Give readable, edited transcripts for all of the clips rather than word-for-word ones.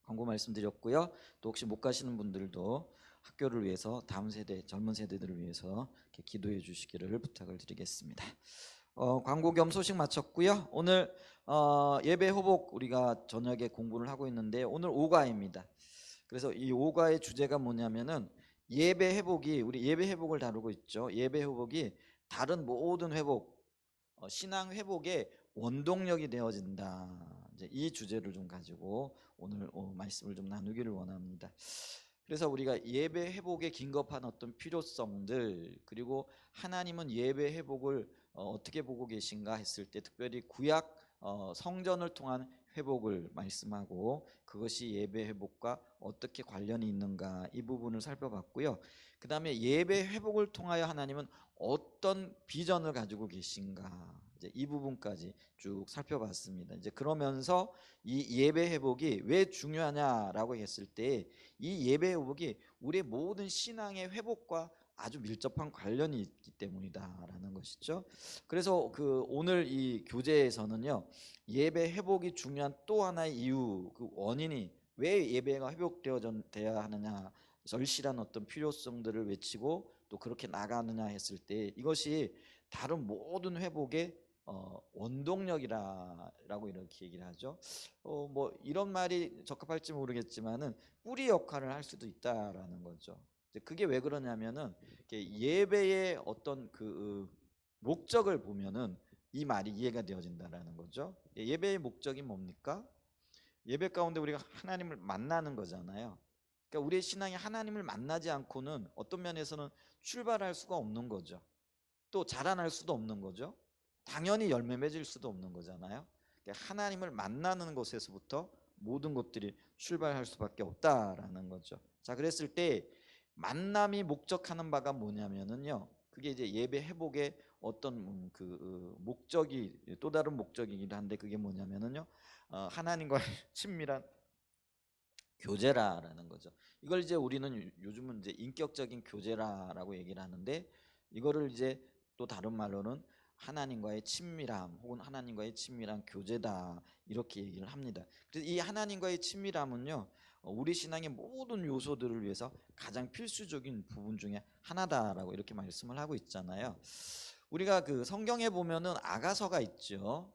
광고 말씀드렸고요. 또 혹시 못 가시는 분들도 학교를 위해서 다음 세대 젊은 세대들을 위해서 이렇게 기도해 주시기를 부탁을 드리겠습니다. 광고 겸 소식 마쳤고요. 오늘 예배 회복 우리가 저녁에 공부를 하고 있는데 오늘 5과입니다. 그래서 이 5과의 주제가 뭐냐면은 예배 회복이 우리 예배 회복을 다루고 있죠. 예배 회복이 다른 모든 회복 신앙 회복의 원동력이 되어진다. 이제 이 주제를 좀 가지고 오늘 말씀을 좀 나누기를 원합니다. 그래서 우리가 예배 회복에 긴급한 어떤 필요성들 그리고 하나님은 예배 회복을 어떻게 보고 계신가 했을 때 특별히 구약 성전을 통한 회복을 말씀하고 그것이 예배 회복과 어떻게 관련이 있는가 이 부분을 살펴봤고요. 그 다음에 예배 회복을 통하여 하나님은 어떤 비전을 가지고 계신가 이제 이 부분까지 쭉 살펴봤습니다. 이제 그러면서 이 예배 회복이 왜 중요하냐라고 했을 때 이 예배 회복이 우리의 모든 신앙의 회복과 아주 밀접한 관련이 있기 때문이다라는 것이죠. 그래서 그 오늘 이 교재에서는요 예배 회복이 중요한 또 하나의 이유 그 원인이 왜 예배가 회복되어야 하느냐 절실한 어떤 필요성들을 외치고 또 그렇게 나가느냐 했을 때 이것이 다른 모든 회복의 원동력이라고 이렇게 얘기를 하죠. 뭐 이런 말이 적합할지 모르겠지만은 뿌리 역할을 할 수도 있다라는 거죠. 그게 왜 그러냐면은 예배의 어떤 그 목적을 보면은 이 말이 이해가 되어진다라는 거죠. 예배의 목적이 뭡니까? 예배 가운데 우리가 하나님을 만나는 거잖아요. 그러니까 우리의 신앙이 하나님을 만나지 않고는 어떤 면에서는 출발할 수가 없는 거죠. 또 자라날 수도 없는 거죠. 당연히 열매 맺을 수도 없는 거잖아요. 그러니까 하나님을 만나는 것에서부터 모든 것들이 출발할 수밖에 없다라는 거죠. 자, 그랬을 때 만남이 목적하는 바가 뭐냐면은요. 그게 이제 예배 회복의 어떤 그 목적이 또 다른 목적이기도 한데 그게 뭐냐면은요. 하나님과의 친밀한 교제라라는 거죠. 이걸 이제 우리는 요즘은 이제 인격적인 교제라라고 얘기를 하는데 이거를 이제 또 다른 말로는 하나님과의 친밀함 혹은 하나님과의 친밀한 교제다 이렇게 얘기를 합니다. 그래서 이 하나님과의 친밀함은요 우리 신앙의 모든 요소들을 위해서 가장 필수적인 부분 중에 하나다라고 이렇게 말씀을 하고 있잖아요. 우리가 그 성경에 보면은 아가서가 있죠.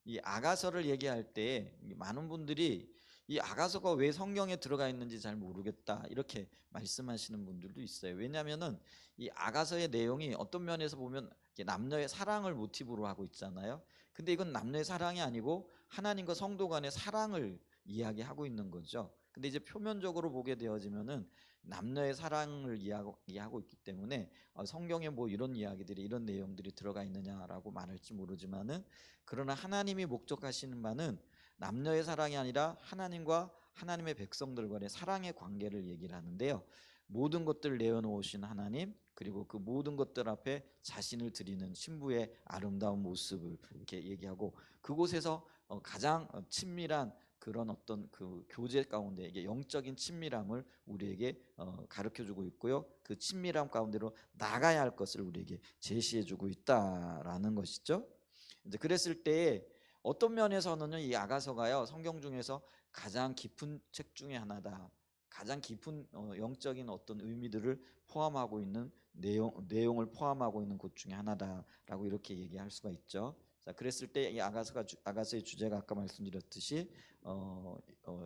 이 아가서를 얘기할 때 많은 분들이 이 아가서가 왜 성경에 들어가 있는지 잘 모르겠다 이렇게 말씀하시는 분들도 있어요. 왜냐하면은 이 아가서의 내용이 어떤 면에서 보면 남녀의 사랑을 모티브로 하고 있잖아요. 근데 이건 남녀의 사랑이 아니고 하나님과 성도 간의 사랑을 이야기하고 있는 거죠. 근데 이제 표면적으로 보게 되어지면은 남녀의 사랑을 이야기하고 있기 때문에 성경에 뭐 이런 이야기들이 이런 내용들이 들어가 있느냐라고 말할지 모르지만은 그러나 하나님이 목적하시는 바는 남녀의 사랑이 아니라 하나님과 하나님의 백성들 간의 사랑의 관계를 얘기를 하는데요. 모든 것들을 내어놓으신 하나님 그리고 그 모든 것들 앞에 자신을 드리는 신부의 아름다운 모습을 이렇게 얘기하고 그곳에서 가장 친밀한 그런 어떤 그 교제 가운데 이게 영적인 친밀함을 우리에게 가르쳐주고 있고요. 그 친밀함 가운데로 나가야 할 것을 우리에게 제시해주고 있다라는 것이죠. 이제 그랬을 때 어떤 면에서는요 이 아가서가요 성경 중에서 가장 깊은 책 중에 하나다. 가장 깊은 영적인 어떤 의미들을 포함하고 있는 내용을 포함하고 있는 곳 중에 하나다라고 이렇게 얘기할 수가 있죠. 자, 그랬을 때 이 아가서의 주제가 아까 말씀드렸듯이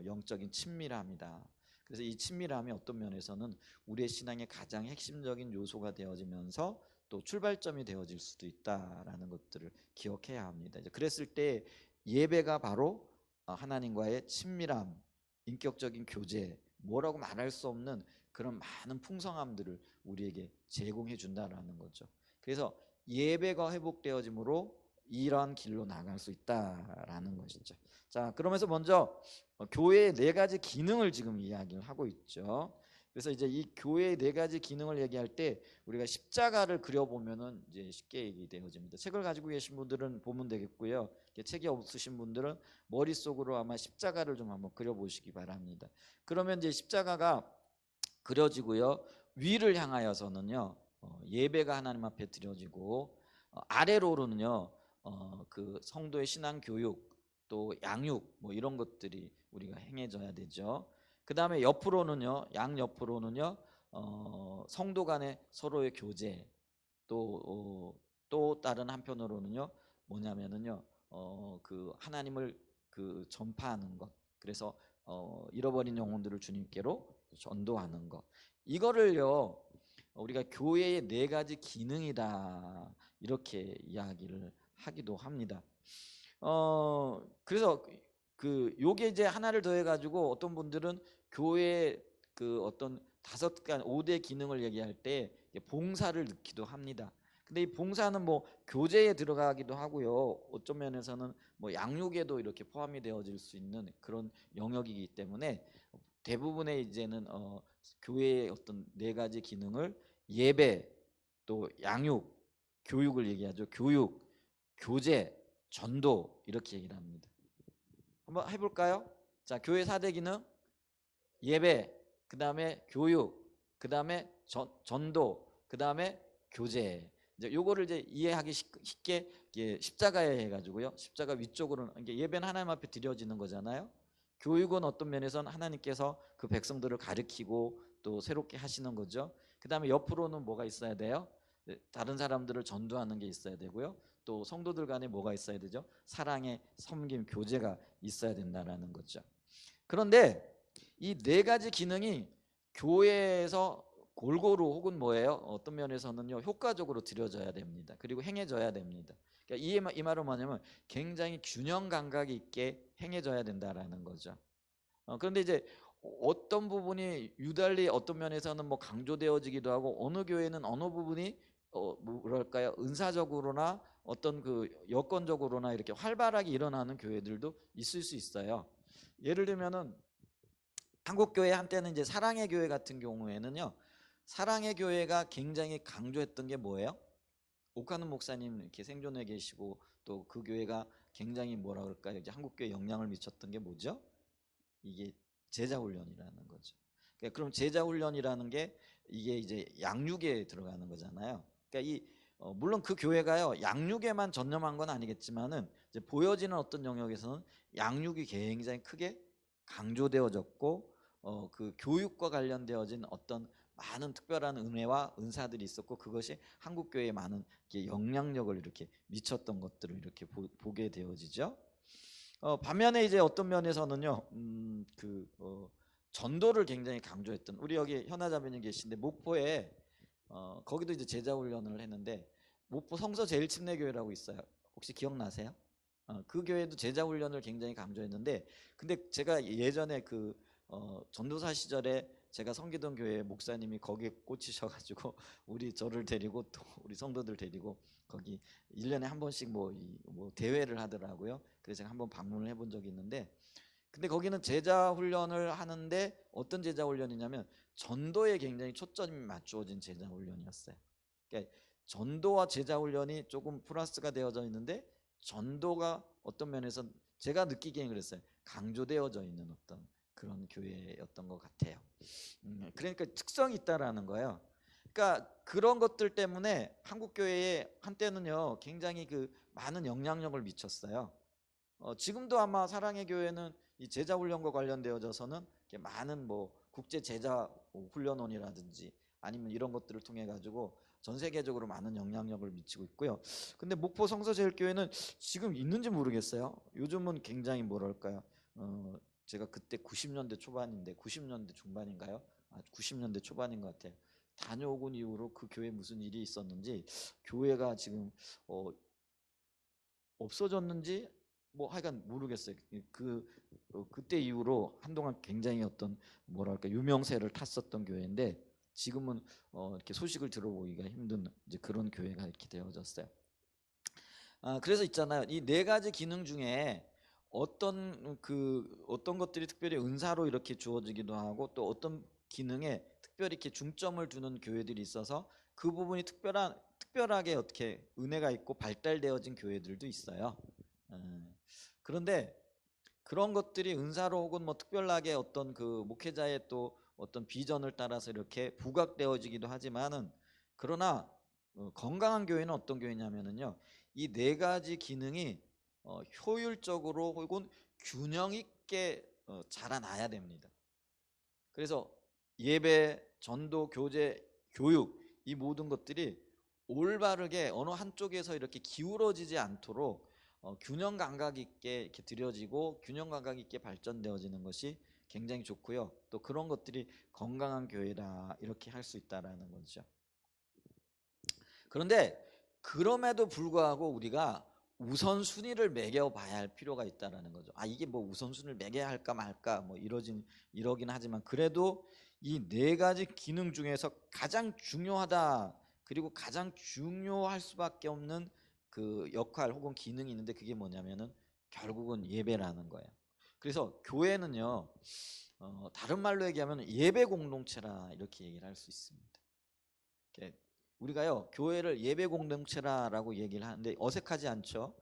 영적인 친밀함이다. 그래서 이 친밀함이 어떤 면에서는 우리의 신앙의 가장 핵심적인 요소가 되어지면서 또 출발점이 되어질 수도 있다라는 것들을 기억해야 합니다. 이제 그랬을 때 예배가 바로 하나님과의 친밀함, 인격적인 교제, 뭐라고 말할 수 없는 그런 많은 풍성함들을 우리에게 제공해 준다라는 거죠. 그래서 예배가 회복되어짐으로 이러한 길로 나갈 수 있다라는 것이죠. 자, 그러면서 먼저 교회의 네 가지 기능을 지금 이야기를 하고 있죠. 그래서 이제 이 교회의 네 가지 기능을 얘기할 때 우리가 십자가를 그려보면은 이제 쉽게 얘기되어집니다. 책을 가지고 계신 분들은 보면 되겠고요. 책이 없으신 분들은 머릿속으로 아마 십자가를 좀 한번 그려보시기 바랍니다. 그러면 이제 십자가가 그려지고요. 위를 향하여서는요. 예배가 하나님 앞에 드려지고 아래로는요. 그 성도의 신앙 교육 또 양육 뭐 이런 것들이 우리가 행해져야 되죠. 그 다음에 옆으로는요, 양옆으로는요, 성도 간의 서로의 교제, 또 다른 한편으로는요, 뭐냐면은요, 그 하나님을 그 전파하는 것, 그래서 잃어버린 영혼들을 주님께로 전도하는 것, 이거를요 우리가 교회의 네 가지 기능이다 이렇게 이야기를 하기도 합니다. 그래서 그 요게 이제 하나를 더해 가지고 어떤 분들은 교회 그 어떤 5간 5대 기능을 얘기할 때 봉사를 넣기도 합니다. 근데 이 봉사는 뭐 교제에 들어가기도 하고요. 어떤 면에서는 뭐 양육에도 이렇게 포함이 되어질 수 있는 그런 영역이기 때문에 대부분의 이제는 교회의 어떤 네 가지 기능을 예배, 또 양육, 교육을 얘기하죠. 교육, 교제, 전도 이렇게 얘기를 합니다. 한번 해볼까요? 자, 교회 4대 기능, 예배, 그 다음에 교육, 그 다음에 전도, 그 다음에 교제. 이제 요거를 이제 이해하기 쉽게 십자가에 해가지고요. 십자가 위쪽으로는 이게 예배는 하나님 앞에 드려지는 거잖아요. 교육은 어떤 면에서는 하나님께서 그 백성들을 가르치고 또 새롭게 하시는 거죠. 그 다음에 옆으로는 뭐가 있어야 돼요? 다른 사람들을 전도하는 게 있어야 되고요. 또 성도들 간에 뭐가 있어야 되죠? 사랑의 섬김, 교제가 있어야 된다라는 거죠. 그런데 이 네 가지 기능이 교회에서 골고루 혹은 뭐예요? 어떤 면에서는요 효과적으로 드려져야 됩니다. 그리고 행해져야 됩니다. 그러니까 이 말은 뭐냐면 굉장히 균형 감각이 있게 행해져야 된다라는 거죠. 그런데 이제 어떤 부분이 유달리 어떤 면에서는 뭐 강조되어지기도 하고 어느 교회는 어느 부분이 뭐랄까요 은사적으로나 어떤 그 여건적으로나 이렇게 활발하게 일어나는 교회들도 있을 수 있어요. 예를 들면은 한국교회 한때는 이제 사랑의 교회 같은 경우에는요 사랑의 교회가 굉장히 강조했던 게 뭐예요? 옥하는 목사님 이렇게 생존해 계시고 또 그 교회가 굉장히 뭐라 그럴까요? 이제 한국교회에 영향을 미쳤던 게 뭐죠? 이게 제자훈련이라는 거죠. 그러니까 그럼 제자훈련이라는 게 이게 이제 양육에 들어가는 거잖아요. 그러니까 물론 그 교회가요 양육에만 전념한 건 아니겠지만은 이제 보여지는 어떤 영역에서는 양육이 굉장히 크게 강조되어졌고 그 교육과 관련되어진 어떤 많은 특별한 은혜와 은사들이 있었고 그것이 한국 교회에 많은 영향력을 이렇게 미쳤던 것들을 이렇게 보게 되어지죠. 반면에 이제 어떤 면에서는요, 전도를 굉장히 강조했던 우리 여기 현아자매님 계신데 목포에 거기도 이제 제자훈련을 했는데 목포 성서 제일침례교회라고 있어요. 혹시 기억나세요? 그 교회도 제자훈련을 굉장히 강조했는데 근데 제가 예전에 전도사 시절에 제가 섬기던 교회 목사님이 거기에 꽂히셔가지고 저를 데리고 또 우리 성도들 데리고 거기 1년에 한 번씩 뭐 대회를 하더라고요. 그래서 제가 한번 방문을 해본 적이 있는데 근데 거기는 제자 훈련을 하는데 어떤 제자 훈련이냐면 전도에 굉장히 초점이 맞추어진 제자 훈련이었어요. 그러니까 전도와 제자 훈련이 조금 플러스가 되어져 있는데 전도가 어떤 면에서 제가 느끼기엔 그랬어요. 강조되어져 있는 어떤 그런 교회였던 것 같아요. 그러니까 특성이 있다라는 거예요. 그러니까 그런 것들 때문에 한국 교회에 한때는요 굉장히 많은 영향력을 미쳤어요. 지금도 아마 사랑의 교회는 이 제자 훈련과 관련되어져서는 많은 뭐 국제 제자 훈련원이라든지 아니면 이런 것들을 통해 가지고 전 세계적으로 많은 영향력을 미치고 있고요. 근데 목포 성서제일교회는 지금 있는지 모르겠어요. 요즘은 굉장히 뭐랄까요? 제가 그때 90년대 초반인데 90년대 중반인가요? 90년대 초반인 것 같아요. 다녀오고 이후로 그 교회에 무슨 일이 있었는지 교회가 지금 없어졌는지 뭐 하여간 모르겠어요. 그때 이후로 한동안 굉장히 어떤 뭐랄까 유명세를 탔었던 교회인데 지금은 이렇게 소식을 들어보기가 힘든 이제 그런 교회가 이렇게 되어졌어요. 그래서 있잖아요. 이 네 가지 기능 중에 어떤 것들이 특별히 은사로 이렇게 주어지기도 하고 또 어떤 기능에 특별히 이렇게 중점을 두는 교회들이 있어서 그 부분이 특별하게 어떻게 은혜가 있고 발달되어진 교회들도 있어요. 그런데 그런 것들이 은사로 혹은 뭐 특별하게 어떤 그 목회자의 또 어떤 비전을 따라서 이렇게 부각되어지기도 하지만은 그러나 건강한 교회는 어떤 교회냐면은요 이 네 가지 기능이 효율적으로 혹은 균형 있게 자라나야 됩니다. 그래서 예배, 전도, 교제, 교육 이 모든 것들이 올바르게 어느 한쪽에서 이렇게 기울어지지 않도록 균형 감각 있게 이렇게 들여지고 균형 감각 있게 발전되어지는 것이 굉장히 좋고요. 또 그런 것들이 건강한 교회다 이렇게 할 수 있다라는 거죠. 그런데 그럼에도 불구하고 우리가 우선순위를 매겨봐야 할 필요가 있다라는 거죠. 이게 뭐 우선순위를 매겨야 할까 말까 뭐 이러긴 하지만 그래도 이 네 가지 기능 중에서 가장 중요하다 그리고 가장 중요할 수밖에 없는 그 역할 혹은 기능이 있는데 그게 뭐냐면은 결국은 예배라는 거예요. 그래서 교회는요 다른 말로 얘기하면 예배 공동체라 이렇게 얘기를 할 수 있습니다. 우리가요 교회를 예배 공동체라고 얘기를 하는데 어색하지 않죠?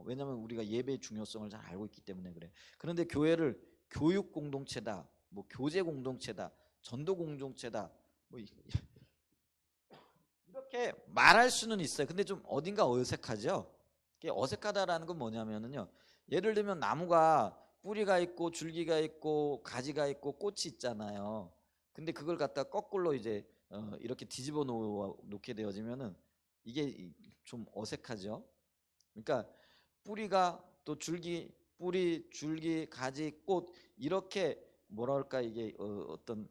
왜냐하면 우리가 예배의 중요성을 잘 알고 있기 때문에 그래. 그런데 교회를 교육 공동체다, 뭐 교제 공동체다, 전도 공동체다, 뭐 이렇게 말할 수는 있어요. 근데 좀 어딘가 어색하죠? 어색하다라는 건 뭐냐면은요. 예를 들면 나무가 뿌리가 있고 줄기가 있고 가지가 있고 꽃이 있잖아요. 근데 그걸 갖다 거꾸로 이제 이렇게 뒤집어 놓게 되어지면은 이게 좀 어색하죠. 그러니까 뿌리가 또 뿌리, 줄기, 가지, 꽃 이렇게 뭐랄까 이게 어떤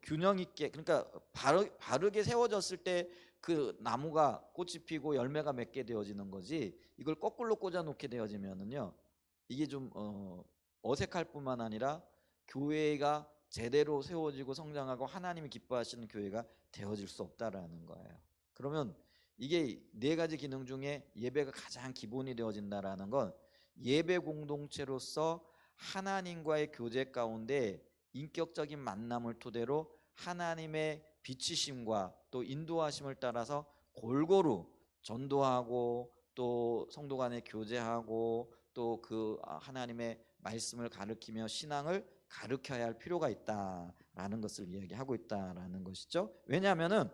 균형 있게 그러니까 바르게 세워졌을 때 그 나무가 꽃이 피고 열매가 맺게 되어지는 거지 이걸 거꾸로 꽂아 놓게 되어지면은요 이게 좀 어색할 뿐만 아니라 교회가 제대로 세워지고 성장하고 하나님이 기뻐하시는 교회가 되어질 수 없다라는 거예요. 그러면 이게 네 가지 기능 중에 예배가 가장 기본이 되어진다라는 건 예배 공동체로서 하나님과의 교제 가운데 인격적인 만남을 토대로 하나님의 비치심과 또 인도하심을 따라서 골고루 전도하고 또 성도 간에 교제하고 또 그 하나님의 말씀을 가르치며 신앙을 가르쳐야 할 필요가 있다라는 것을 이야기하고 있다라는 것이죠. 왜냐하면은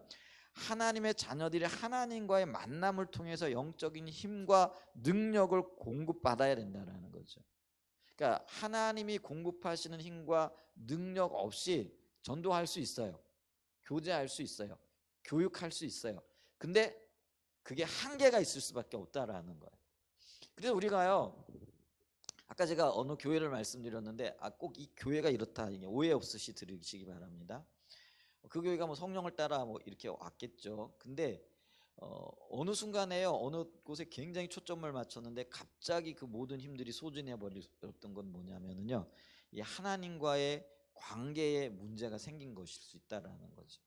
하나님의 자녀들이 하나님과의 만남을 통해서 영적인 힘과 능력을 공급받아야 된다는 거죠. 그러니까 하나님이 공급하시는 힘과 능력 없이 전도할 수 있어요. 교제할 수 있어요. 교육할 수 있어요. 근데 그게 한계가 있을 수밖에 없다라는 거예요. 그래서 우리가요 아까 제가 어느 교회를 말씀드렸는데 꼭 이 교회가 이렇다 이게 오해 없으시 들으시기 바랍니다. 그 교회가 뭐 성령을 따라 뭐 이렇게 왔겠죠. 근데 어느 순간에요 어느 곳에 굉장히 초점을 맞췄는데 갑자기 그 모든 힘들이 소진해 버렸던 건 뭐냐면은요 이 하나님과의 관계에 문제가 생긴 것일 수 있다라는 거죠.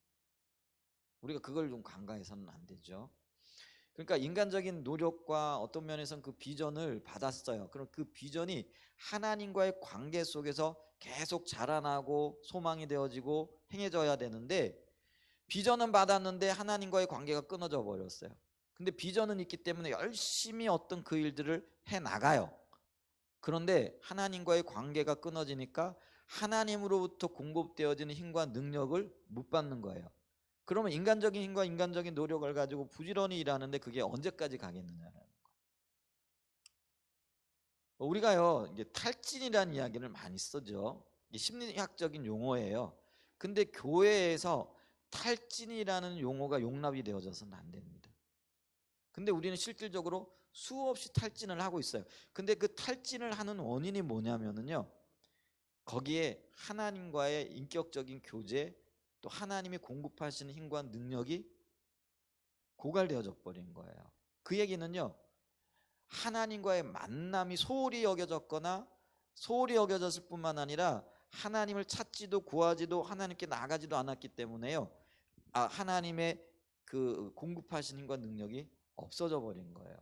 우리가 그걸 좀 간과해서는 안 되죠. 그러니까 인간적인 노력과 어떤 면에서는 그 비전을 받았어요. 그럼 그 비전이 하나님과의 관계 속에서 계속 자라나고 소망이 되어지고 행해져야 되는데 비전은 받았는데 하나님과의 관계가 끊어져 버렸어요. 근데 비전은 있기 때문에 열심히 어떤 그 일들을 해 나가요. 그런데 하나님과의 관계가 끊어지니까 하나님으로부터 공급되어지는 힘과 능력을 못 받는 거예요. 그러면 인간적인 힘과 인간적인 노력을 가지고 부지런히 일하는데 그게 언제까지 가겠느냐라는 거예요. 우리가요 이제 탈진이라는 이야기를 많이 쓰죠. 이게 심리학적인 용어예요. 근데 교회에서 탈진이라는 용어가 용납이 되어져서는 안 됩니다. 근데 우리는 실질적으로 수없이 탈진을 하고 있어요. 근데 그 탈진을 하는 원인이 뭐냐면은요. 거기에 하나님과의 인격적인 교제 또 하나님이 공급하시는 힘과 능력이 고갈되어져 버린 거예요. 그 얘기는요. 하나님과의 만남이 소홀히 여겨졌거나 소홀히 여겨졌을 뿐만 아니라 하나님을 찾지도 구하지도 하나님께 나가지도 않았기 때문에요. 하나님의 그 공급하시는 힘과 능력이 없어져 버린 거예요.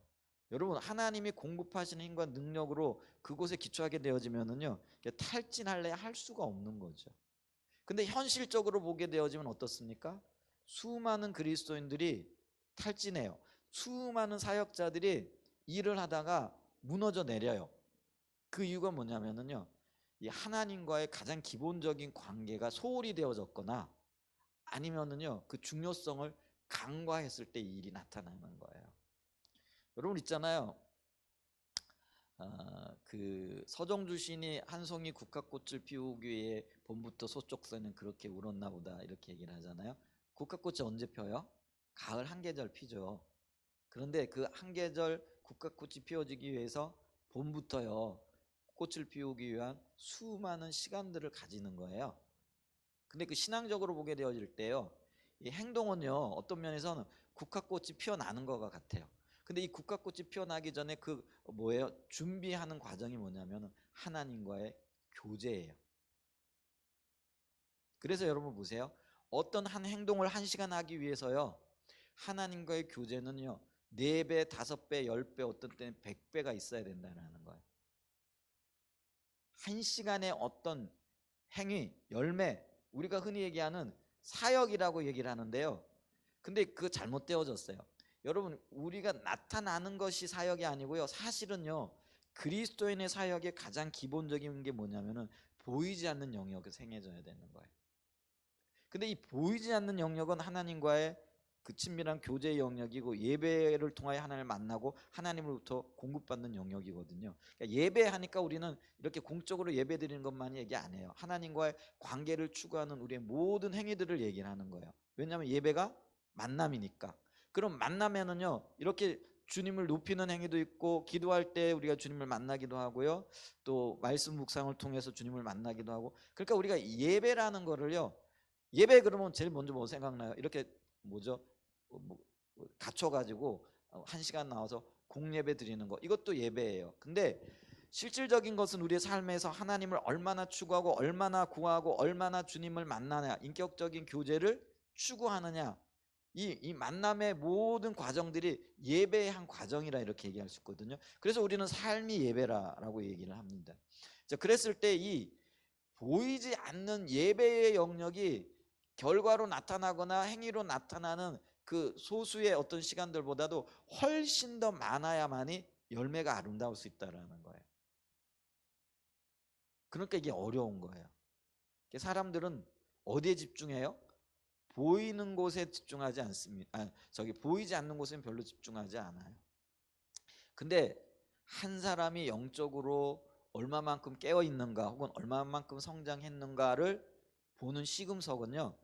여러분 하나님이 공급하시는 힘과 능력으로 그곳에 기초하게 되어지면은요 탈진할래 할 수가 없는 거죠. 근데 현실적으로 보게 되어지면 어떻습니까? 수많은 그리스도인들이 탈진해요. 수많은 사역자들이 일을 하다가 무너져 내려요. 그 이유가 뭐냐면은요. 이 하나님과의 가장 기본적인 관계가 소홀히 되어졌거나 아니면은요. 그 중요성을 간과했을 때 이 일이 나타나는 거예요. 여러분 있잖아요. 그 서정주 시인이 한 송이 국화꽃을 피우기 위해 봄부터 소쩍새는 그렇게 울었나 보다 이렇게 얘기를 하잖아요. 국화꽃이 언제 펴요? 가을 한 계절 피죠. 그런데 그 한 계절 국화꽃이 피어지기 위해서 봄부터요 꽃을 피우기 위한 수많은 시간들을 가지는 거예요. 근데 그 신앙적으로 보게 되어질 때요, 이 행동은요 어떤 면에서는 국화꽃이 피어나는 것과 같아요. 근데 이 국화꽃이 피어나기 전에 그 뭐예요? 준비하는 과정이 뭐냐면 하나님과의 교제예요. 그래서 여러분 보세요. 어떤 한 행동을 1시간 하기 위해서요, 하나님과의 교제는요 4배, 5배, 10배, 어떤 때는 100배가 있어야 된다는 거예요. 1시간의 어떤 행위, 열매, 우리가 흔히 얘기하는 사역이라고 얘기를 하는데요. 근데 그거 잘못되어졌어요. 여러분, 우리가 나타나는 것이 사역이 아니고요. 사실은요, 그리스도인의 사역의 가장 기본적인 게 뭐냐면은 보이지 않는 영역을 행해져야 되는 거예요. 근데 이 보이지 않는 영역은 하나님과의 그 친밀한 교제의 영역이고, 예배를 통하여 하나님을 만나고 하나님으로부터 공급받는 영역이거든요. 그러니까 예배하니까 우리는 이렇게 공적으로 예배 드리는 것만 얘기 안 해요. 하나님과의 관계를 추구하는 우리의 모든 행위들을 얘기를 하는 거예요. 왜냐하면 예배가 만남이니까. 그럼 만나면은요 이렇게 주님을 높이는 행위도 있고, 기도할 때 우리가 주님을 만나기도 하고요, 또 말씀 묵상을 통해서 주님을 만나기도 하고. 그러니까 우리가 예배라는 거를요, 예배 그러면 제일 먼저 뭐 생각나요? 이렇게 뭐죠? 뭐 갖춰가지고 1시간 나와서 공예배 드리는 거, 이것도 예배예요. 근데 실질적인 것은 우리의 삶에서 하나님을 얼마나 추구하고 얼마나 구하고 얼마나 주님을 만나냐, 인격적인 교제를 추구하느냐, 이 만남의 모든 과정들이 예배의 한 과정이라 이렇게 얘기할 수 있거든요. 그래서 우리는 삶이 예배라고 얘기를 합니다. 자, 그랬을 때 이 보이지 않는 예배의 영역이 결과로 나타나거나 행위로 나타나는 그 소수의 어떤 시간들보다도 훨씬 더 많아야만이 열매가 아름다울 수 있다는 거예요. 그러니까 이게 어려운 거예요. 사람들은 어디에 집중해요? 보이는 곳에 집중하지 않습니다. 보이지 않는 곳엔 별로 집중하지 않아요. 근데 한 사람이 영적으로 얼마만큼 깨어 있는가, 혹은 얼마만큼 성장했는가를 보는 시금석은요,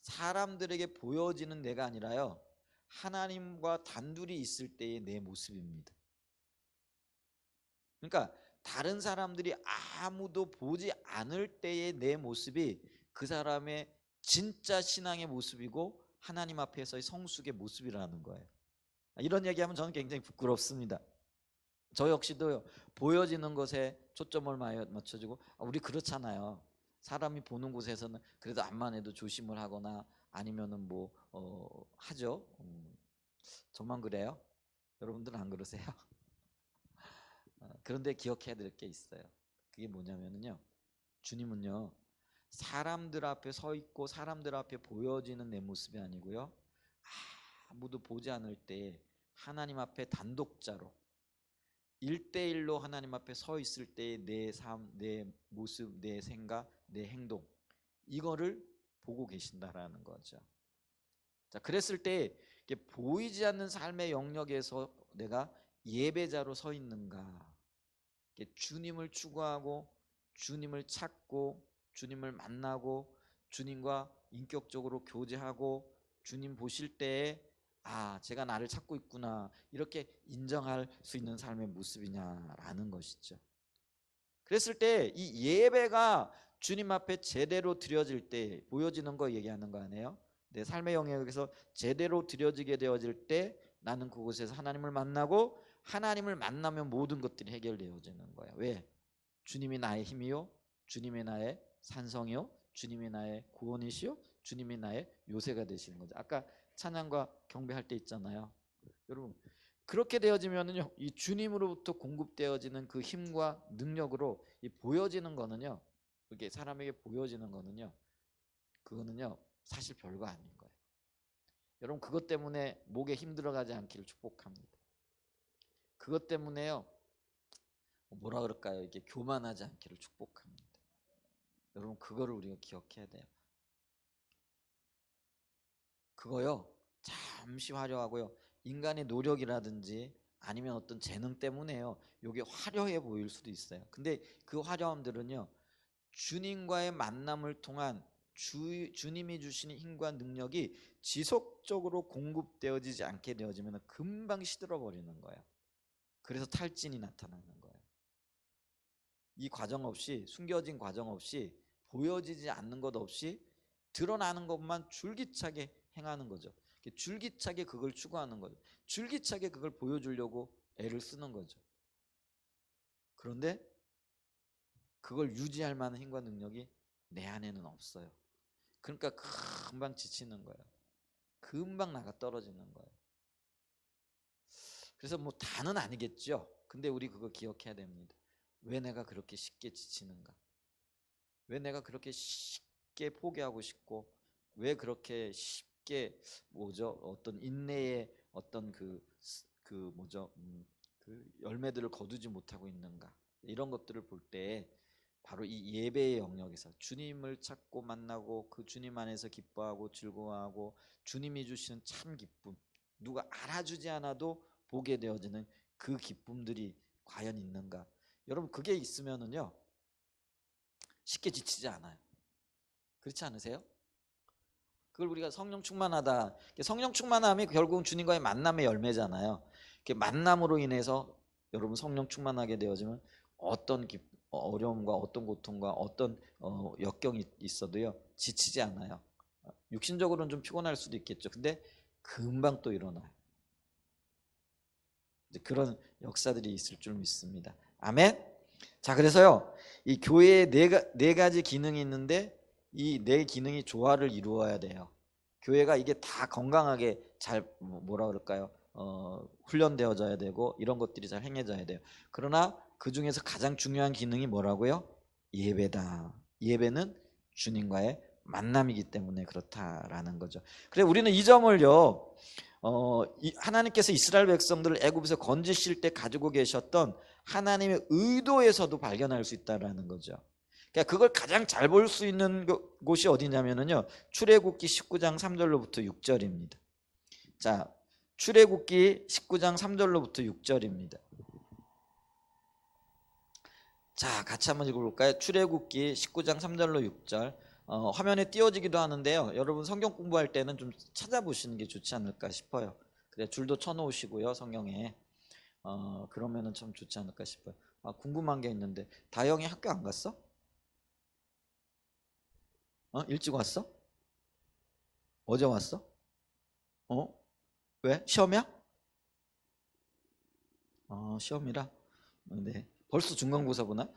사람들에게 보여지는 내가 아니라요, 하나님과 단둘이 있을 때의 내 모습입니다. 그러니까 다른 사람들이 아무도 보지 않을 때의 내 모습이 그 사람의 진짜 신앙의 모습이고 하나님 앞에서의 성숙의 모습이라는 거예요. 이런 얘기하면 저는 굉장히 부끄럽습니다. 저 역시도요, 보여지는 것에 초점을 맞춰주고, 우리 그렇잖아요. 사람이 보는 곳에서는 그래도 암만 해도 조심을 하거나 아니면은 뭐 하죠. 저만 그래요? 여러분들은 안 그러세요? 그런데 기억해야 될 게 있어요. 그게 뭐냐면요, 주님은요 사람들 앞에 서 있고 사람들 앞에 보여지는 내 모습이 아니고요, 아무도 보지 않을 때 하나님 앞에 단독자로 1대1로 하나님 앞에 서 있을 때의 내 삶, 내 모습, 내 생각, 내 행동, 이거를 보고 계신다라는 거죠. 자, 그랬을 때 보이지 않는 삶의 영역에서 내가 예배자로 서 있는가, 주님을 추구하고 주님을 찾고 주님을 만나고 주님과 인격적으로 교제하고 주님 보실 때에 제가 나를 찾고 있구나, 이렇게 인정할 수 있는 삶의 모습이냐라는 것이죠. 그랬을 때 이 예배가 주님 앞에 제대로 드려질 때 보여지는 거 얘기하는 거 아니에요? 내 삶의 영역에서 제대로 드려지게 되어질 때 나는 그곳에서 하나님을 만나고, 하나님을 만나면 모든 것들이 해결되어지는 거예요. 왜? 주님이 나의 힘이요, 주님이 나의 산성이요, 주님이 나의 구원이시요, 주님이 나의 요새가 되시는 거죠. 아까 찬양과 경배할 때 있잖아요. 여러분, 그렇게 되어지면은요, 이 주님으로부터 공급되어지는 그 힘과 능력으로 이 보여지는 거는요, 그게 사람에게 보여지는 거는요, 그거는요 사실 별거 아닌 거예요. 여러분, 그것 때문에 목에 힘들어가지 않기를 축복합니다. 그것 때문에요, 뭐라 그럴까요? 이게 교만하지 않기를 축복합니다. 여러분, 그거를 우리가 기억해야 돼요. 그거요 잠시 화려하고요, 인간의 노력이라든지 아니면 어떤 재능 때문에요. 이게 화려해 보일 수도 있어요. 근데 그 화려함들은요, 주님과의 만남을 통한 주님이 주시는 힘과 능력이 지속적으로 공급되어지지 않게 되어지면 금방 시들어 버리는 거예요. 그래서 탈진이 나타나는 거예요. 이 과정 없이, 숨겨진 과정 없이, 보여지지 않는 것 없이 드러나는 것만 줄기차게 행하는 거죠. 줄기차게 그걸 추구하는 거죠. 줄기차게 그걸 보여주려고 애를 쓰는 거죠. 그런데 그걸 유지할 만한 힘과 능력이 내 안에는 없어요. 그러니까 금방 지치는 거예요. 금방 나가 떨어지는 거예요. 그래서 뭐 다는 아니겠죠. 근데 우리 그거 기억해야 됩니다. 왜 내가 그렇게 쉽게 지치는가? 왜 내가 그렇게 쉽게 포기하고 싶고, 왜 그렇게 쉽게 어떤 인내의 어떤 그 열매들을 거두지 못하고 있는가? 이런 것들을 볼 때 바로 이 예배의 영역에서 주님을 찾고 만나고 그 주님 안에서 기뻐하고 즐거워하고 주님이 주시는 참 기쁨, 누가 알아주지 않아도 보게 되어지는 그 기쁨들이 과연 있는가? 여러분, 그게 있으면은요 쉽게 지치지 않아요. 그렇지 않으세요? 그걸 우리가 성령 충만하다. 성령 충만함이 결국은 주님과의 만남의 열매잖아요. 만남으로 인해서 여러분 성령 충만하게 되어지면 어떤 어려움과 어떤 고통과 어떤 역경이 있어도요 지치지 않아요. 육신적으로는 좀 피곤할 수도 있겠죠. 근데 금방 또 일어나요. 그런 역사들이 있을 줄 믿습니다. 아멘. 자, 그래서요 이 교회에 네 가지 기능이 있는데 이 네 기능이 조화를 이루어야 돼요. 교회가 이게 다 건강하게 잘 그럴까요? 훈련되어져야 되고 이런 것들이 잘 행해져야 돼요. 그러나 그 중에서 가장 중요한 기능이 뭐라고요? 예배다. 예배는 주님과의 만남이기 때문에 그렇다라는 거죠. 그래 우리는 이 점을요 하나님께서 이스라엘 백성들을 애굽에서 건지실 때 가지고 계셨던 하나님의 의도에서도 발견할 수 있다라는 거죠. 그러니까 그걸 가장 잘 볼 수 있는 곳이 어디냐면요 출애굽기 19장 3절로부터 6절입니다. 자, 출애굽기 19장 3절로부터 6절입니다. 자, 같이 한번 읽어볼까요? 출애굽기 19장 3절로 6절. 화면에 띄워지기도 하는데요. 여러분 성경 공부할 때는 좀 찾아보시는 게 좋지 않을까 싶어요. 그래 줄도 쳐놓으시고요 성경에. 그러면은 참 좋지 않을까 싶어요. 궁금한 게 있는데 다영이 학교 안 갔어? 일찍 왔어? 어제 왔어? 왜? 시험이야? 시험이라? 네. 벌써 중간고사구나?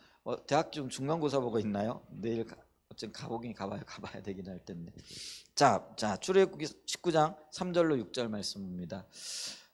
대학 좀 중간고사 보고 있나요? 내일 어쨌든 가봐야 되긴 할 텐데. 자, 출애굽기 19장 3절로 6절 말씀입니다.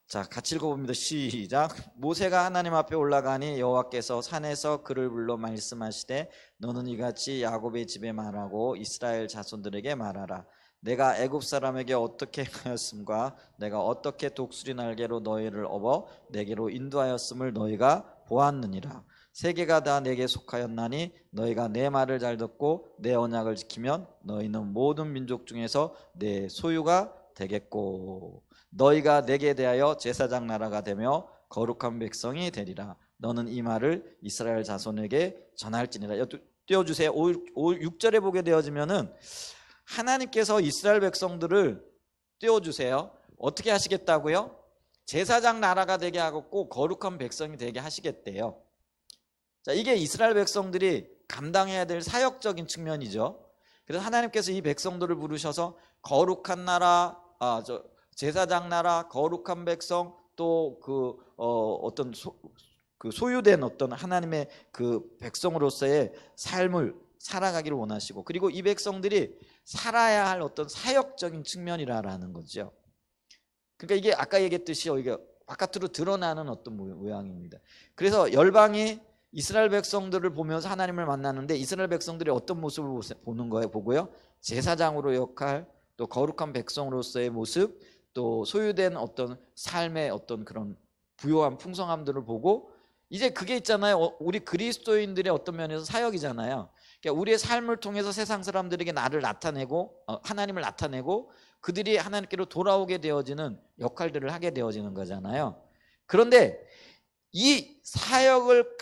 자, 같이 읽어봅니다. 시작. 모세가 하나님 앞에 올라가니 여호와께서 산에서 그를 불러 말씀하시되 너는 이같이 야곱의 집에 말하고 이스라엘 자손들에게 말하라. 내가 애굽 사람에게 어떻게 하였음과 내가 어떻게 독수리 날개로 너희를 업어 내게로 인도하였음을 너희가 보았느니라. 세계가 다 내게 속하였나니 너희가 내 말을 잘 듣고 내 언약을 지키면 너희는 모든 민족 중에서 내 소유가 되겠고 너희가 내게 대하여 제사장 나라가 되며 거룩한 백성이 되리라. 너는 이 말을 이스라엘 자손에게 전할지니라. 띄워주세요. 6절에 보게 되어지면은 하나님께서 이스라엘 백성들을 띄워주세요. 어떻게 하시겠다고요? 제사장 나라가 되게 하고 거룩한 백성이 되게 하시겠대요. 자, 이게 이스라엘 백성들이 감당해야 될 사역적인 측면이죠. 그래서 하나님께서 이 백성들을 부르셔서 거룩한 나라, 제사장 나라, 거룩한 백성, 또 어떤 소유된 어떤 하나님의 그 백성으로서의 삶을 살아가기를 원하시고, 그리고 이 백성들이 살아야 할 어떤 사역적인 측면이라는 거죠. 그러니까 이게 아까 얘기했듯이 이게 바깥으로 드러나는 어떤 모양입니다. 그래서 열방이 이스라엘 백성들을 보면서 하나님을 만나는데 이스라엘 백성들이 어떤 모습을 보는 거예요? 보고요. 제사장으로 역할, 또 거룩한 백성으로서의 모습, 또 소유된 어떤 삶의 어떤 그런 부요한 풍성함들을 보고, 이제 그게 있잖아요. 우리 그리스도인들의 어떤 면에서 사역이잖아요. 그러니까 우리의 삶을 통해서 세상 사람들에게 나를 나타내고 하나님을 나타내고 그들이 하나님께로 돌아오게 되어지는 역할들을 하게 되어지는 거잖아요. 그런데 이 사역을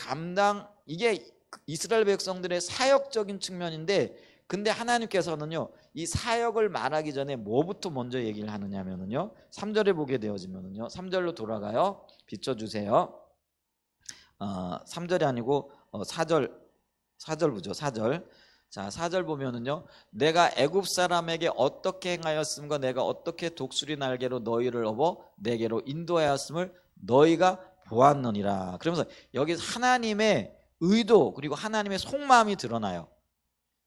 이게 이스라엘 백성들의 사역적인 측면인데, 근데 하나님께서는요 이 사역을 말하기 전에 뭐부터 먼저 얘기를 하느냐면요 3절에 보게 되어지면요 3절로 돌아가요. 비춰주세요. 3절이 아니고 4절 보죠. 4절. 자, 4절 보면은요 내가 애굽 사람에게 어떻게 행하였음과 내가 어떻게 독수리 날개로 너희를 업어 내게로 인도하였음을 너희가 보았느니라. 그러면서 여기 하나님의 의도 그리고 하나님의 속마음이 드러나요.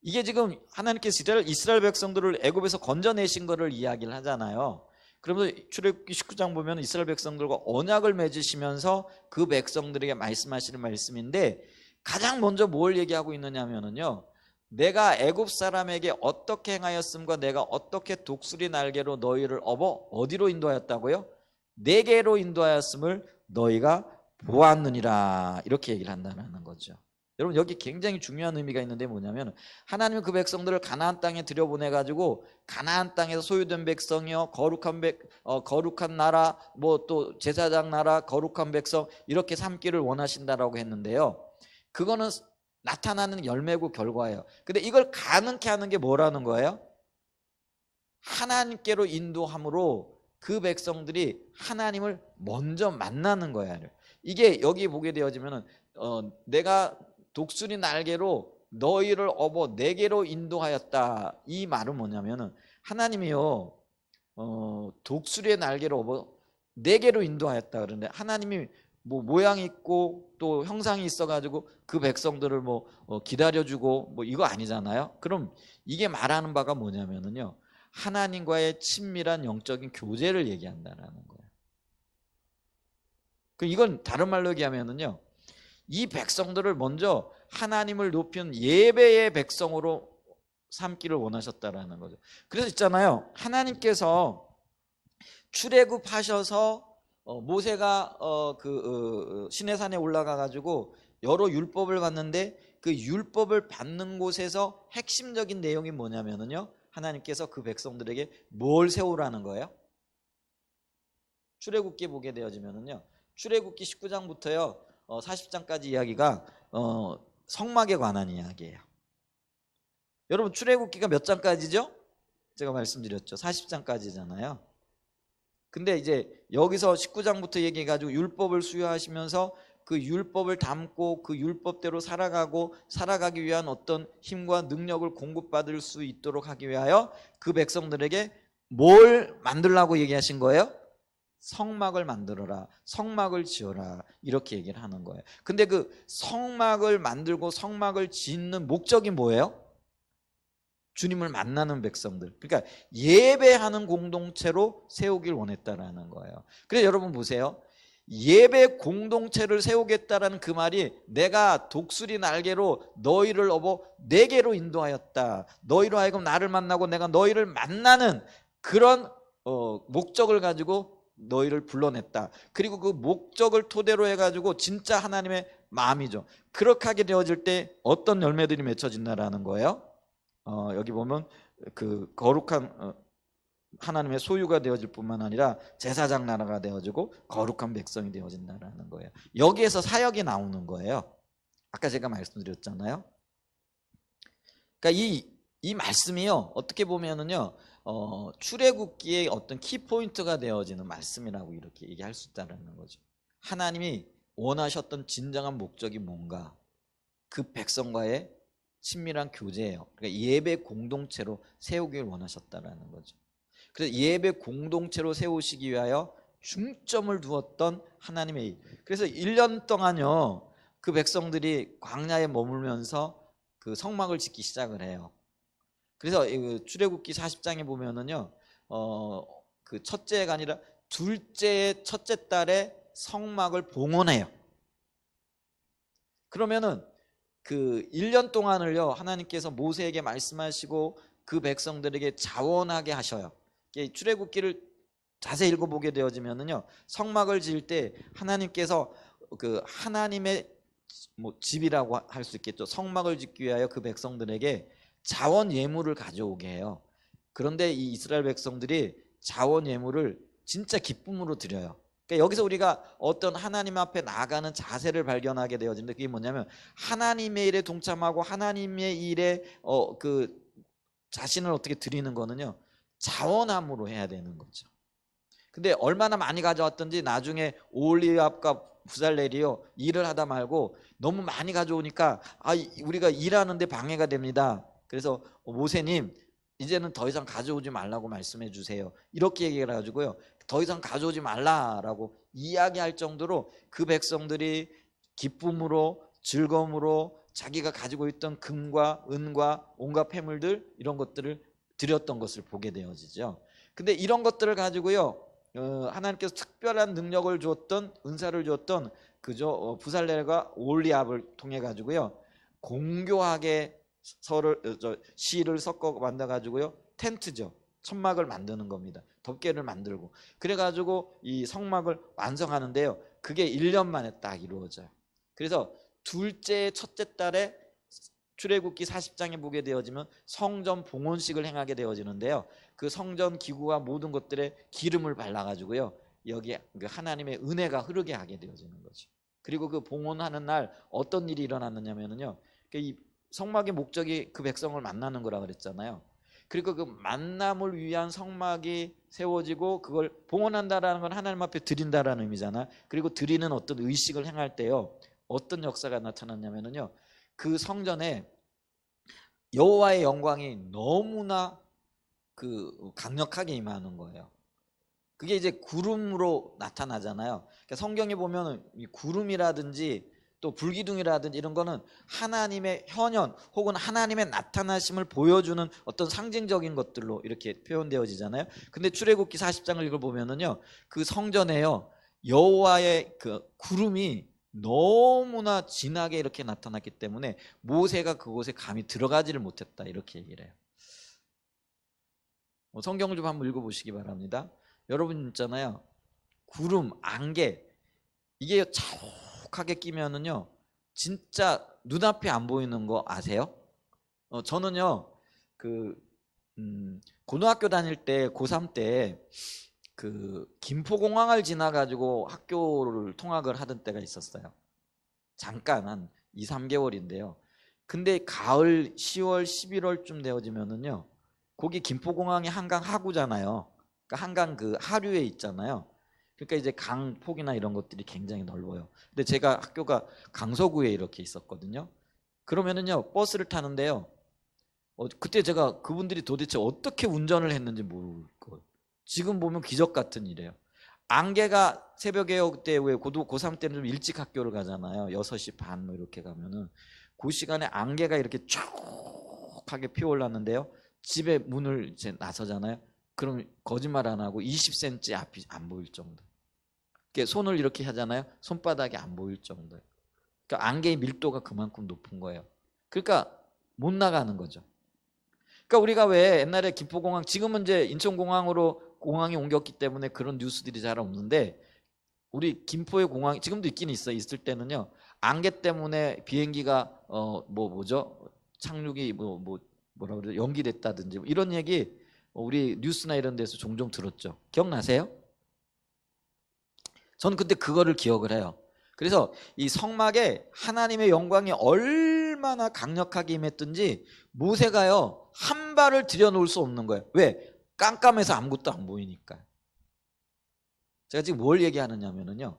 이게 지금 하나님께서 이스라엘 백성들을 애굽에서 건져내신 것을 이야기를 하잖아요. 그러면서 출애굽기 19장 보면 이스라엘 백성들과 언약을 맺으시면서 그 백성들에게 말씀하시는 말씀인데, 가장 먼저 뭘 얘기하고 있느냐 하면요 내가 애굽 사람에게 어떻게 행하였음과 내가 어떻게 독수리 날개로 너희를 업어 어디로 인도하였다고요? 내게로 인도하였음을 너희가 보았느니라. 이렇게 얘기를 한다는 거죠. 여러분 여기 굉장히 중요한 의미가 있는데 뭐냐면, 하나님은 그 백성들을 가나안 땅에 들여보내가지고 가나안 땅에서 소유된 백성이요 거룩한 나라, 뭐 또 제사장 나라, 거룩한 백성 이렇게 삼기를 원하신다라고 했는데요, 그거는 나타나는 열매고 결과예요. 근데 이걸 가능케 하는 게 뭐라는 거예요? 하나님께로 인도함으로 그 백성들이 하나님을 먼저 만나는 거예요. 이게 여기 보게 되어지면은 내가 독수리 날개로 너희를 업어 내게로 인도하였다. 이 말은 뭐냐면은 하나님이요 독수리의 날개로 업어 내게로 인도하였다. 그런데 하나님이 뭐 모양이 있고 또 형상이 있어가지고 그 백성들을 뭐 기다려주고 뭐 이거 아니잖아요. 그럼 이게 말하는 바가 뭐냐면은요 하나님과의 친밀한 영적인 교제를 얘기한다는 거예요. 이건 다른 말로 얘기하면은요 이 백성들을 먼저 하나님을 높이는 예배의 백성으로 삼기를 원하셨다라는 거죠. 그래서 있잖아요 하나님께서 출애굽하셔서 모세가 시내산에 올라가 가지고 여러 율법을 받는데, 그 율법을 받는 곳에서 핵심적인 내용이 뭐냐면은요 하나님께서 그 백성들에게 뭘 세우라는 거예요? 출애굽기 보게 되어지면은요 출애굽기 19장부터요 40장까지 이야기가 성막에 관한 이야기예요. 여러분 출애굽기가 몇 장까지죠? 제가 말씀드렸죠. 40장까지잖아요. 근데 이제 여기서 19장부터 얘기해가지고 율법을 수여하시면서 그 율법을 담고 그 율법대로 살아가기 위한 어떤 힘과 능력을 공급받을 수 있도록 하기 위하여 그 백성들에게 뭘 만들라고 얘기하신 거예요? 성막을 만들어라, 성막을 지어라, 이렇게 얘기를 하는 거예요. 근데 그 성막을 만들고 성막을 짓는 목적이 뭐예요? 주님을 만나는 백성들, 그러니까 예배하는 공동체로 세우길 원했다라는 거예요. 그래서 여러분 보세요, 예배 공동체를 세우겠다라는 그 말이 내가 독수리 날개로 너희를 업어 내게로 인도하였다, 너희로 하여금 나를 만나고 내가 너희를 만나는 그런 목적을 가지고 너희를 불러냈다. 그리고 그 목적을 토대로 해가지고 진짜 하나님의 마음이죠. 그렇게 하게 되어질 때 어떤 열매들이 맺혀진다라는 거예요. 여기 보면 그 거룩한 하나님의 소유가 되어질 뿐만 아니라 제사장 나라가 되어지고 거룩한 백성이 되어진다라는 거예요. 여기에서 사역이 나오는 거예요. 아까 제가 말씀드렸잖아요. 그러니까 이 말씀이요 어떻게 보면은요 출애굽기의 어떤 키포인트가 되어지는 말씀이라고 이렇게 얘기할 수 있다는 거죠. 하나님이 원하셨던 진정한 목적이 뭔가, 그 백성과의 친밀한 교제예요. 그러니까 예배 공동체로 세우길 원하셨다라는 거죠. 그래서 예배 공동체로 세우시기 위하여 중점을 두었던 하나님의 일. 그래서 1년 동안요 그 백성들이 광야에 머물면서 그 성막을 짓기 시작을 해요. 그래서 출애굽기 40장에 보면은요 그 첫째가 아니라 둘째의 첫째 달에 성막을 봉헌해요. 그러면은 그 1년 동안을요 하나님께서 모세에게 말씀하시고 그 백성들에게 자원하게 하셔요. 출애굽기를 자세히 읽어보게 되어지면은요 성막을 지을 때 하나님께서 그 하나님의 뭐 집이라고 할 수 있겠죠. 성막을 짓기 위하여 그 백성들에게 자원 예물을 가져오게 해요. 그런데 이 이스라엘 백성들이 자원 예물을 진짜 기쁨으로 드려요. 그러니까 여기서 우리가 어떤 하나님 앞에 나아가는 자세를 발견하게 되어지는데, 그게 뭐냐면 하나님의 일에 동참하고 하나님의 일에 그 자신을 어떻게 드리는 거는요, 자원함으로 해야 되는 거죠. 근데 얼마나 많이 가져왔든지 나중에 오홀리압과 부살렐이요, 일을 하다 말고 너무 많이 가져오니까 우리가 일하는데 방해가 됩니다. 그래서 모세님, 이제는 더 이상 가져오지 말라고 말씀해 주세요. 이렇게 얘기를 해가지고요, 더 이상 가져오지 말라라고 이야기할 정도로 그 백성들이 기쁨으로, 즐거움으로 자기가 가지고 있던 금과 은과 온갖 폐물들, 이런 것들을 드렸던 것을 보게 되어지죠. 근데 이런 것들을 가지고요, 하나님께서 특별한 능력을 주었던, 은사를 주었던 그죠, 부살렐과 오홀리압을 통해 가지고요, 공교하게 실을 섞어 만들어 가지고요, 텐트죠, 천막을 만드는 겁니다. 덮개를 만들고 그래 가지고 이 성막을 완성하는데요, 그게 1년 만에 딱 이루어져요. 그래서 둘째 첫째 달에 출애굽기 40장에 보게 되어지면 성전 봉헌식을 행하게 되어지는데요, 그 성전 기구와 모든 것들에 기름을 발라 가지고요, 여기에 하나님의 은혜가 흐르게 하게 되어지는 거죠. 그리고 그 봉헌하는 날 어떤 일이 일어났느냐면요, 이 성막의 목적이 그 백성을 만나는 거라 그랬잖아요. 그리고 그 만남을 위한 성막이 세워지고, 그걸 봉헌한다라는 건 하나님 앞에 드린다라는 의미잖아. 그리고 드리는 어떤 의식을 행할 때요, 어떤 역사가 나타났냐면요, 그 성전에 여호와의 영광이 너무나 그 강력하게 임하는 거예요. 그게 이제 구름으로 나타나잖아요. 그러니까 성경에 보면 이 구름이라든지 또 불기둥이라든지 이런 거는 하나님의 현현 혹은 하나님의 나타나심을 보여주는 어떤 상징적인 것들로 이렇게 표현되어지잖아요. 근데 출애굽기 40장을 읽어보면은요, 그 성전에요, 여호와의 그 구름이 너무나 진하게 이렇게 나타났기 때문에 모세가 그곳에 감히 들어가지를 못했다, 이렇게 얘기를 해요. 성경을 좀 한번 읽어보시기 바랍니다. 여러분 있잖아요, 구름, 안개, 이게 자욱하게 끼면은요, 진짜 눈앞이 안 보이는 거 아세요? 저는요, 고등학교 다닐 때, 고3 때 그 김포공항을 지나가지고 학교를 통학을 하던 때가 있었어요. 잠깐 한 2, 3개월인데요. 근데 가을 10월, 11월쯤 되어지면은요, 거기 김포공항이 한강 하구잖아요. 그러니까 한강 그 하류에 있잖아요. 그러니까 이제 강 폭이나 이런 것들이 굉장히 넓어요. 근데 제가 학교가 강서구에 이렇게 있었거든요. 그러면은요, 버스를 타는데요, 그때 제가 그분들이 도대체 어떻게 운전을 했는지 모를 거예요. 지금 보면 기적 같은 일이에요. 안개가 새벽에, 그때 왜 고3 때는 좀 일찍 학교를 가잖아요. 6시 반 뭐 이렇게 가면은 그 시간에 안개가 이렇게 쭉 하게 피어올랐는데요, 집에 문을 이제 나서잖아요. 그럼 거짓말 안 하고 20cm 앞이 안 보일 정도. 손을 이렇게 하잖아요. 손바닥이 안 보일 정도예요. 그러니까 안개의 밀도가 그만큼 높은 거예요. 그러니까 못 나가는 거죠. 그러니까 우리가 왜 옛날에 김포공항, 지금은 이제 인천공항으로 공항이 옮겼기 때문에 그런 뉴스들이 잘 없는데, 우리 김포의 공항이 지금도 있긴 있어요. 있을 때는요, 안개 때문에 비행기가 뭐죠? 착륙이 뭐라 그러죠? 연기됐다든지 이런 얘기 우리 뉴스나 이런 데서 종종 들었죠. 기억나세요? 저는 그때 그거를 기억을 해요. 그래서 이 성막에 하나님의 영광이 얼마나 강력하게 임했든지 모세가요, 한 발을 들여놓을 수 없는 거예요. 왜? 깜깜해서 아무것도 안 보이니까. 제가 지금 뭘 얘기하느냐면요,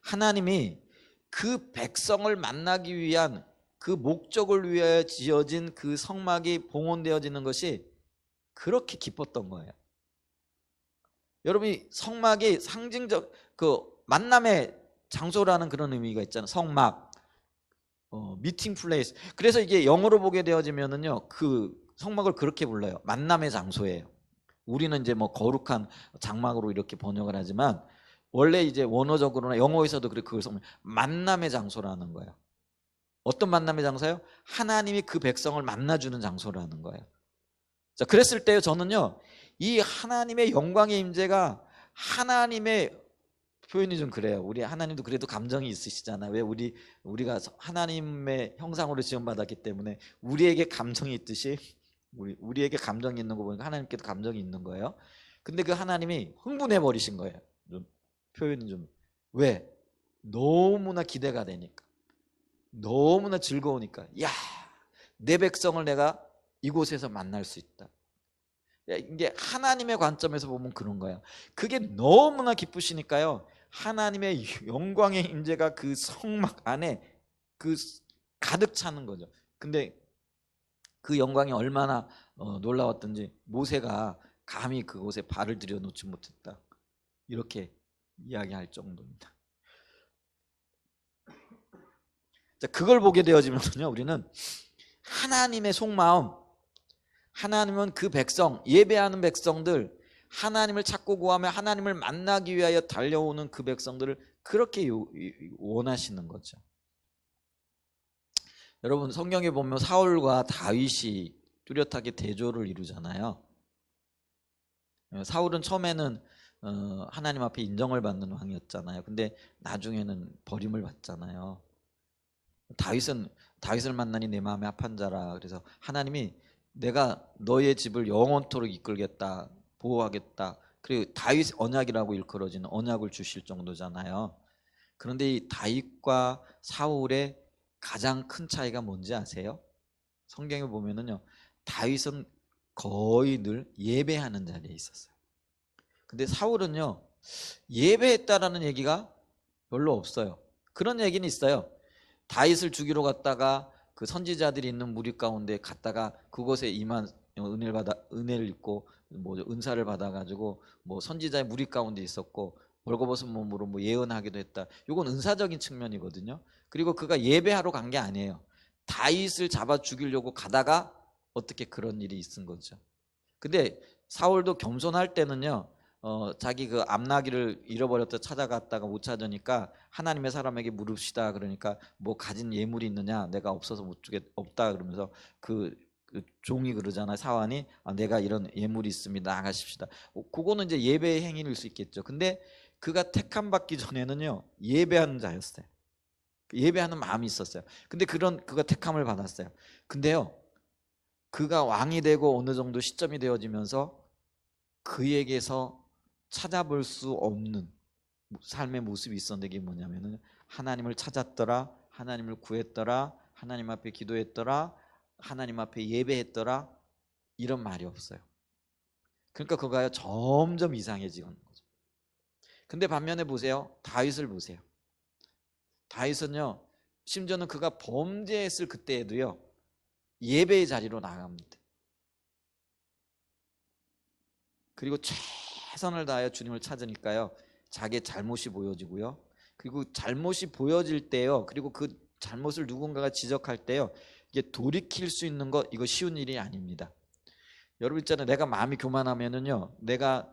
하나님이 그 백성을 만나기 위한 그 목적을 위해 지어진 그 성막이 봉헌되어지는 것이 그렇게 기뻤던 거예요. 여러분이 성막이 상징적 그 만남의 장소라는 그런 의미가 있잖아요. 성막, 미팅 플레이스. 그래서 이게 영어로 보게 되어지면은요, 그 성막을 그렇게 불러요. 만남의 장소예요. 우리는 이제 뭐 거룩한 장막으로 이렇게 번역을 하지만 원래 이제 원어적으로나 영어에서도 그걸 만남의 장소라는 거예요. 어떤 만남의 장소요? 하나님이 그 백성을 만나주는 장소라는 거예요. 자, 그랬을 때요, 저는요, 이 하나님의 영광의 임재가, 하나님의 표현이 좀 그래요. 우리 하나님도 그래도 감정이 있으시잖아요. 왜 우리가 하나님의 형상으로 지원받았기 때문에 우리에게 감정이 있듯이 우리에게 감정이 있는 거 보니까 하나님께도 감정이 있는 거예요. 근데 그 하나님이 흥분해 버리신 거예요. 표현이 좀 왜? 너무나 기대가 되니까. 너무나 즐거우니까. 야, 내 백성을 내가 이곳에서 만날 수 있다. 이게 하나님의 관점에서 보면 그런 거야. 그게 너무나 기쁘시니까요. 하나님의 영광의 임재가 그 성막 안에 그 가득 차는 거죠. 근데 그 영광이 얼마나 놀라웠던지 모세가 감히 그곳에 발을 들여놓지 못했다. 이렇게 이야기할 정도입니다. 자, 그걸 보게 되어지면요, 우리는 하나님의 속마음, 하나님은 그 백성, 예배하는 백성들, 하나님을 찾고 구하며 하나님을 만나기 위하여 달려오는 그 백성들을 그렇게 원하시는 거죠. 여러분, 성경에 보면 사울과 다윗이 뚜렷하게 대조를 이루잖아요. 사울은 처음에는 하나님 앞에 인정을 받는 왕이었잖아요. 근데 나중에는 버림을 받잖아요. 다윗을 만나니 내 마음에 합한 자라. 그래서 하나님이 내가 너의 집을 영원토록 이끌겠다, 보호하겠다. 그리고 다윗 언약이라고 일컬어지는 언약을 주실 정도잖아요. 그런데 이 다윗과 사울의 가장 큰 차이가 뭔지 아세요? 성경에 보면은요, 다윗은 거의 늘 예배하는 자리에 있었어요. 근데 사울은요, 예배했다라는 얘기가 별로 없어요. 그런 얘기는 있어요. 다윗을 죽이러 갔다가 그 선지자들이 있는 무리 가운데 갔다가 그곳에 임한 은혜를 입고 뭐 은사를 받아가지고 뭐 선지자의 무리 가운데 있었고 벌거벗은 몸으로 뭐 예언하기도 했다. 이건 은사적인 측면이거든요. 그리고 그가 예배하러 간 게 아니에요. 다윗을 잡아 죽이려고 가다가 어떻게 그런 일이 있은 거죠. 근데 사울도 겸손할 때는요, 자기 그 암나귀를 잃어버렸다 찾아갔다가 못 찾으니까 하나님의 사람에게 물읍시다. 그러니까 뭐 가진 예물이 있느냐, 내가 없어서 못 주겠 없다 그러면서 그 종이 그러잖아요. 사환이 내가 이런 예물이 있습니다. 나가십시다. 그거는 이제 예배의 행위일 수 있겠죠. 근데 그가 택함 받기 전에는요, 예배하는 자였어요. 예배하는 마음이 있었어요. 근데 그가 택함을 받았어요. 근데요, 그가 왕이 되고 어느 정도 시점이 되어지면서 그에게서 찾아볼 수 없는 삶의 모습이 있었는데, 이게 뭐냐면은 하나님을 찾았더라, 하나님을 구했더라, 하나님 앞에 기도했더라, 하나님 앞에 예배했더라, 이런 말이 없어요. 그러니까 그가 점점 이상해지는 거죠. 근데 반면에 보세요, 다윗을 보세요. 다윗은요, 심지어는 그가 범죄했을 그때에도요, 예배의 자리로 나갑니다. 그리고 최선을 다하여 주님을 찾으니까요, 자기의 잘못이 보여지고요. 그리고 잘못이 보여질 때요, 그리고 그 잘못을 누군가가 지적할 때요, 이게 돌이킬 수 있는 거, 이거 쉬운 일이 아닙니다. 여러분 있잖아요, 내가 마음이 교만하면은요, 내가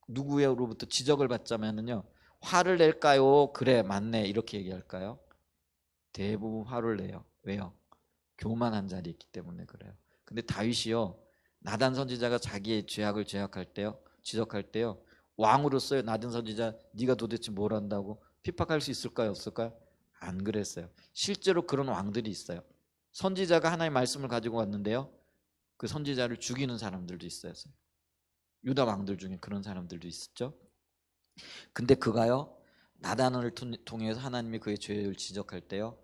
누구로부터 지적을 받자면은요, 화를 낼까요? 그래, 맞네, 이렇게 얘기할까요? 대부분 화를 내요. 왜요? 교만한 자리에 있기 때문에 그래요. 근데 다윗이요, 나단 선지자가 자기의 죄악을 지적할 때요, 왕으로서요, 나단 선지자 네가 도대체 뭘 한다고 핍박할 수 있을까요, 없을까요? 안 그랬어요. 실제로 그런 왕들이 있어요. 선지자가 하나님의 말씀을 가지고 왔는데요, 그 선지자를 죽이는 사람들도 있어요. 유다 왕들 중에 그런 사람들도 있었죠. 근데 그가요, 나단을 통해서 하나님이 그의 죄를 지적할 때요,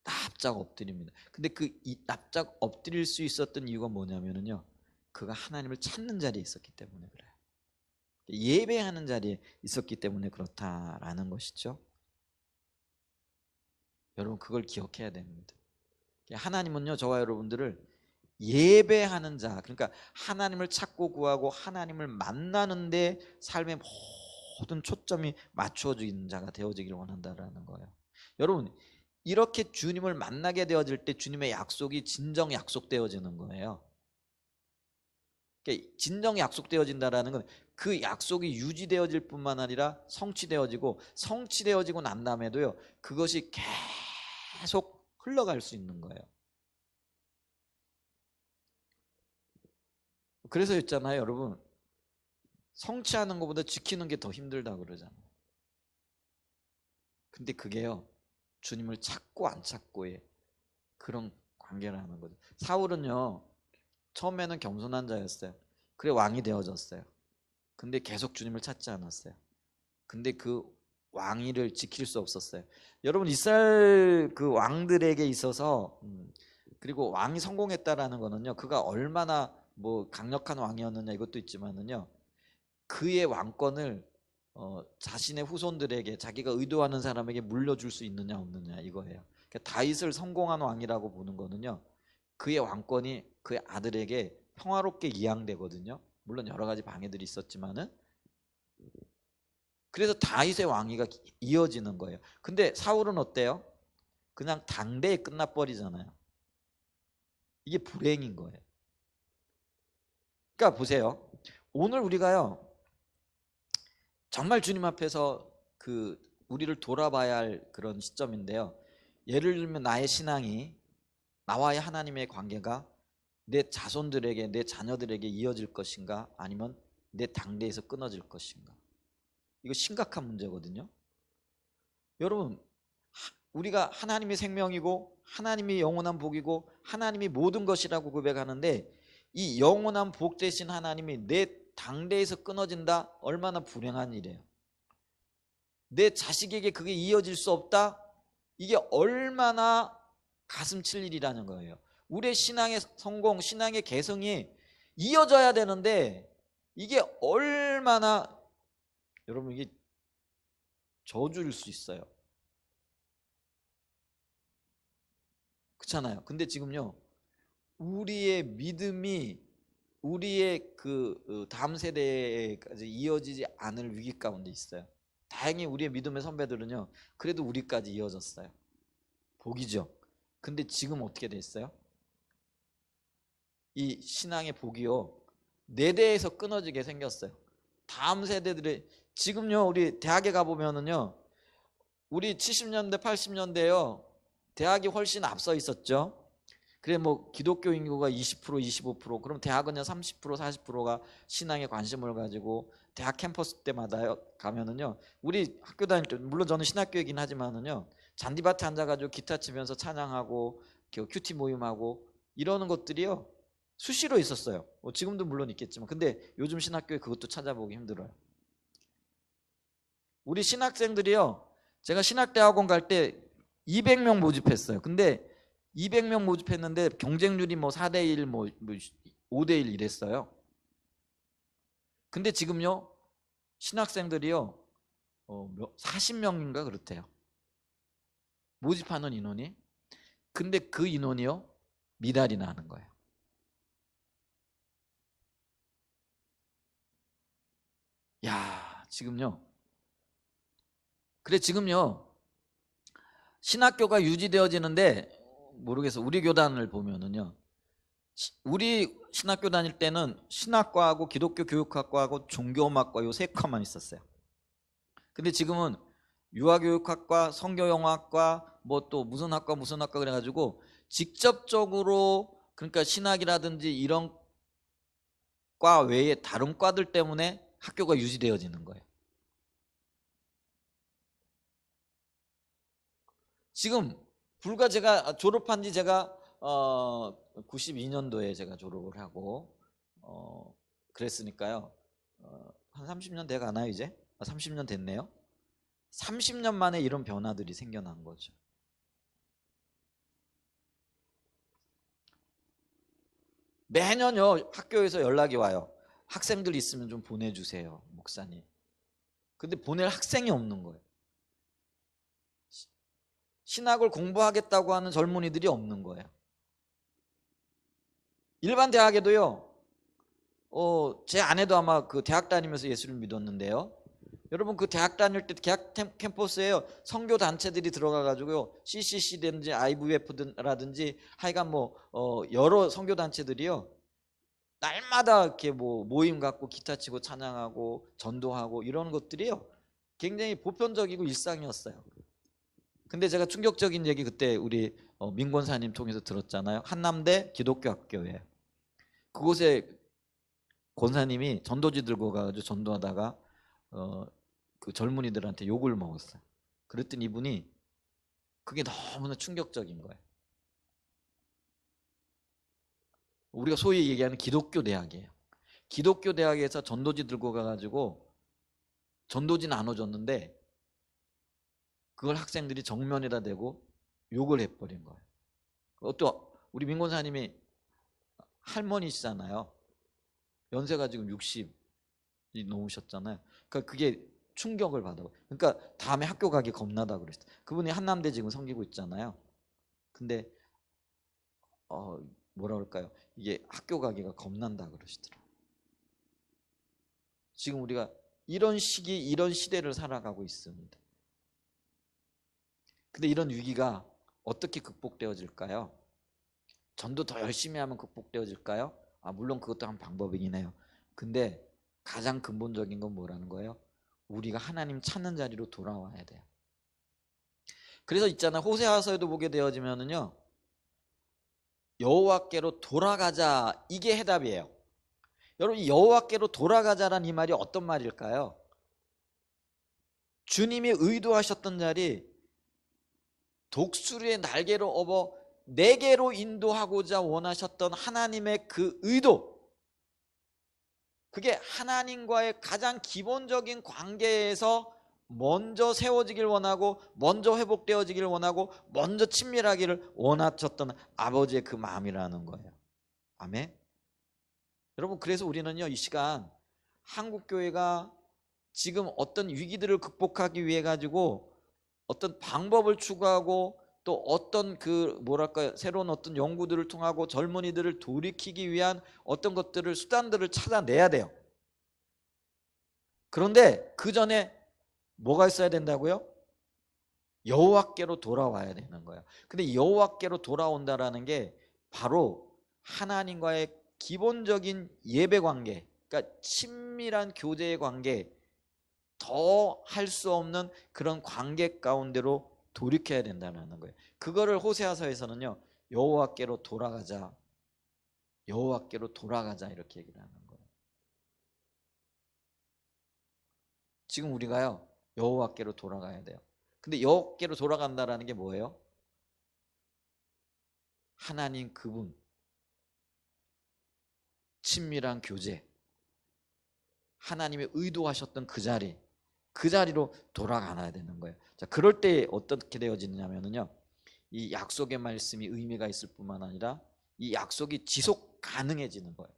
납작 엎드립니다. 근데 이 납작 엎드릴 수 있었던 이유가 뭐냐면은요, 그가 하나님을 찾는 자리에 있었기 때문에 그래요. 예배하는 자리에 있었기 때문에 그렇다라는 것이죠. 여러분, 그걸 기억해야 됩니다. 하나님은요, 저와 여러분들을 예배하는 자, 그러니까 하나님을 찾고 구하고 하나님을 만나는데 삶의 모든 초점이 맞추어지는 자가 되어지기를 원한다라는 거예요. 여러분, 이렇게 주님을 만나게 되어질 때 주님의 약속이 진정 약속되어지는 거예요. 그러니까 진정 약속되어진다라는 건 그 약속이 유지되어질 뿐만 아니라 성취되어지고 난 다음에도요, 그것이 계속 흘러갈 수 있는 거예요. 그래서 있잖아요, 여러분, 성취하는 것보다 지키는 게 더 힘들다 그러잖아요. 근데 그게요, 주님을 찾고 안 찾고의 그런 관계라는 거죠. 사울은요, 처음에는 겸손한 자였어요. 그래 왕이 되어졌어요. 근데 계속 주님을 찾지 않았어요. 근데 그 왕위를 지킬 수 없었어요. 여러분 이스라엘 그 왕들에게 있어서 그리고 왕이 성공했다라는 거는요, 그가 얼마나 뭐 강력한 왕이었느냐 이것도 있지만은요, 그의 왕권을 자신의 후손들에게, 자기가 의도하는 사람에게 물려줄 수 있느냐 없느냐 이거예요. 그러니까 다윗을 성공한 왕이라고 보는 거는요, 그의 왕권이 그의 아들에게 평화롭게 이양되거든요. 물론 여러 가지 방해들이 있었지만은, 그래서 다윗의 왕위가 이어지는 거예요. 근데 사울은 어때요? 그냥 당대에 끝나버리잖아요. 이게 불행인 거예요. 그러니까 보세요. 오늘 우리가요, 정말 주님 앞에서 그 우리를 돌아봐야 할 그런 시점인데요. 예를 들면 나의 신앙이, 나와의 하나님의 관계가 내 자손들에게, 내 자녀들에게 이어질 것인가, 아니면 내 당대에서 끊어질 것인가. 이거 심각한 문제거든요. 여러분, 우리가 하나님의 생명이고 하나님이 영원한 복이고 하나님이 모든 것이라고 고백하는데, 이 영원한 복 되신 하나님이 내 당대에서 끊어진다? 얼마나 불행한 일이에요. 내 자식에게 그게 이어질 수 없다? 이게 얼마나 가슴 칠 일이라는 거예요. 우리의 신앙의 성공, 신앙의 개성이 이어져야 되는데, 이게 얼마나, 여러분, 이게 저주일 수 있어요. 그렇잖아요. 근데 지금요, 우리의 믿음이 우리의 그 다음 세대까지 이어지지 않을 위기 가운데 있어요. 다행히 우리의 믿음의 선배들은요, 그래도 우리까지 이어졌어요. 복이죠. 근데 지금 어떻게 됐어요? 이 신앙의 복이요, 네 대에서 끊어지게 생겼어요. 다음 세대들이, 지금요 우리 대학에 가보면은요, 우리 70년대 80년대요 대학이 훨씬 앞서 있었죠. 그래 뭐 기독교 인구가 20% 25%, 그럼 대학은요 30% 40%가 신앙에 관심을 가지고 대학 캠퍼스 때마다 가면은요, 우리 학교 다닐 때, 물론 저는 신학교이긴 하지만은요, 잔디밭에 앉아가지고 기타 치면서 찬양하고 큐티 모임하고 이러는 것들이요 수시로 있었어요. 지금도 물론 있겠지만, 근데 요즘 신학교에 그것도 찾아보기 힘들어요. 우리 신학생들이요, 제가 신학대학원 갈 때 200명 모집했어요. 근데 200명 모집했는데 경쟁률이 뭐 4대1 뭐 5대1 이랬어요. 근데 지금요 신학생들이요 40명인가 그렇대요, 모집하는 인원이. 근데 그 인원이요 미달이 나는 거예요. 야, 지금요. 그래 지금요 신학교가 유지되어지는데, 모르겠어. 우리 교단을 보면은요, 우리 신학교 다닐 때는 신학과하고 기독교 교육학과하고 종교음악과 요 세 과만 있었어요. 근데 지금은 유아교육학과, 성교영어학과, 뭐 또 무슨 학과 무슨 학과 그래가지고 직접적으로, 그러니까 신학이라든지 이런 과 외에 다른 과들 때문에 학교가 유지되어지는 거예요. 지금 불과 제가 졸업한 지, 제가 92년도에 제가 졸업을 하고 그랬으니까요, 한 30년 돼 가나요 이제? 30년 됐네요. 30년 만에 이런 변화들이 생겨난 거죠. 매년요 학교에서 연락이 와요. 학생들 있으면 좀 보내주세요 목사님. 근데 보낼 학생이 없는 거예요. 신학을 공부하겠다고 하는 젊은이들이 없는 거예요. 일반 대학에도요, 제 아내도 아마 그 대학 다니면서 예수를 믿었는데요, 여러분 그 대학 다닐 때 대학 캠퍼스에요 선교 단체들이 들어가 가지고요, CCC든지 IVF라든지 하여간 뭐 여러 선교 단체들이요 날마다 이렇게 뭐 모임 갖고 기타 치고 찬양하고 전도하고 이런 것들이요 굉장히 보편적이고 일상이었어요. 근데 제가 충격적인 얘기 그때 우리 민권사님 통해서 들었잖아요. 한남대 기독교 학교에, 그곳에 권사님이 전도지 들고 가가지고 전도하다가 그 젊은이들한테 욕을 먹었어요. 그랬더니 이분이, 그게 너무나 충격적인 거예요. 우리가 소위 얘기하는 기독교 대학이에요. 기독교 대학에서 전도지 들고 가가지고 전도지 나눠줬는데 그걸 학생들이 정면에다 대고 욕을 해버린 거예요. 또 우리 민권사님이 할머니시잖아요. 연세가 지금 60이 넘으셨잖아요. 그러니까 그게 충격을 받아. 그러니까 다음에 학교 가기 겁나다 그랬어요. 그분이 한남대 지금 섬기고 있잖아요. 근데 뭐라 그럴까요? 이게 학교 가기가 겁난다 그러시더라고요. 지금 우리가 이런 시기, 이런 시대를 살아가고 있습니다. 근데 이런 위기가 어떻게 극복되어질까요? 전도 더 열심히 하면 극복되어질까요? 물론 그것도 한 방법이긴 해요. 근데 가장 근본적인 건 뭐라는 거예요? 우리가 하나님 찾는 자리로 돌아와야 돼요. 그래서 있잖아요. 호세아서에도 보게 되어지면은요, 여호와께로 돌아가자, 이게 해답이에요. 여러분, 이 여호와께로 돌아가자란 이 말이 어떤 말일까요? 주님이 의도하셨던 자리, 독수리의 날개로 업어 내게로 인도하고자 원하셨던 하나님의 그 의도, 그게 하나님과의 가장 기본적인 관계에서 먼저 세워지길 원하고, 먼저 회복되어지길 원하고, 먼저 친밀하기를 원하셨던 아버지의 그 마음이라는 거예요. 아멘. 여러분, 그래서 우리는요, 이 시간 한국교회가 지금 어떤 위기들을 극복하기 위해 가지고 어떤 방법을 추구하고, 또 어떤 새로운 어떤 연구들을 통하고 젊은이들을 돌이키기 위한 어떤 것들을, 수단들을 찾아내야 돼요. 그런데 그 전에 뭐가 있어야 된다고요? 여호와께로 돌아와야 되는 거예요. 근데 여호와께로 돌아온다라는 게 바로 하나님과의 기본적인 예배 관계, 그러니까 친밀한 교제의 관계, 더 할 수 없는 그런 관계 가운데로 돌이켜야 된다는 거예요. 그거를 호세아서에서는요, 여호와께로 돌아가자, 여호와께로 돌아가자 이렇게 얘기를 하는 거예요. 지금 우리가요, 여호와께로 돌아가야 돼요. 근데 여호와께로 돌아간다라는 게 뭐예요? 하나님 그분, 친밀한 교제, 하나님이 의도하셨던 그 자리로 돌아가야 되는 거예요. 자, 그럴 때 어떻게 되어지느냐면요, 이 약속의 말씀이 의미가 있을 뿐만 아니라 이 약속이 지속 가능해지는 거예요.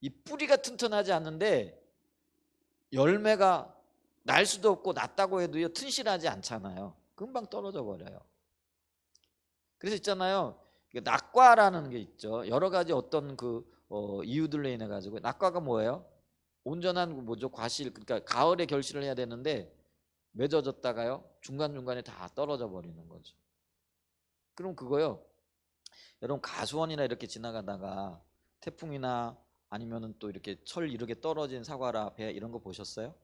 이 뿌리가 튼튼하지 않는데 열매가 날 수도 없고 났다고 해도요, 튼실하지 않잖아요. 금방 떨어져 버려요. 그래서 있잖아요, 낙과라는 게 있죠. 여러 가지 어떤 이유들로 인해 가지고, 낙과가 뭐예요? 온전한 과실, 그러니까 가을에 결실을 해야 되는데 맺어졌다가요, 중간중간에 다 떨어져 버리는 거죠. 그럼 그거요, 여러분 가수원이나 이렇게 지나가다가 태풍이나 아니면은 또 이렇게 철 이렇게 떨어진 사과라 배 이런 거 보셨어요?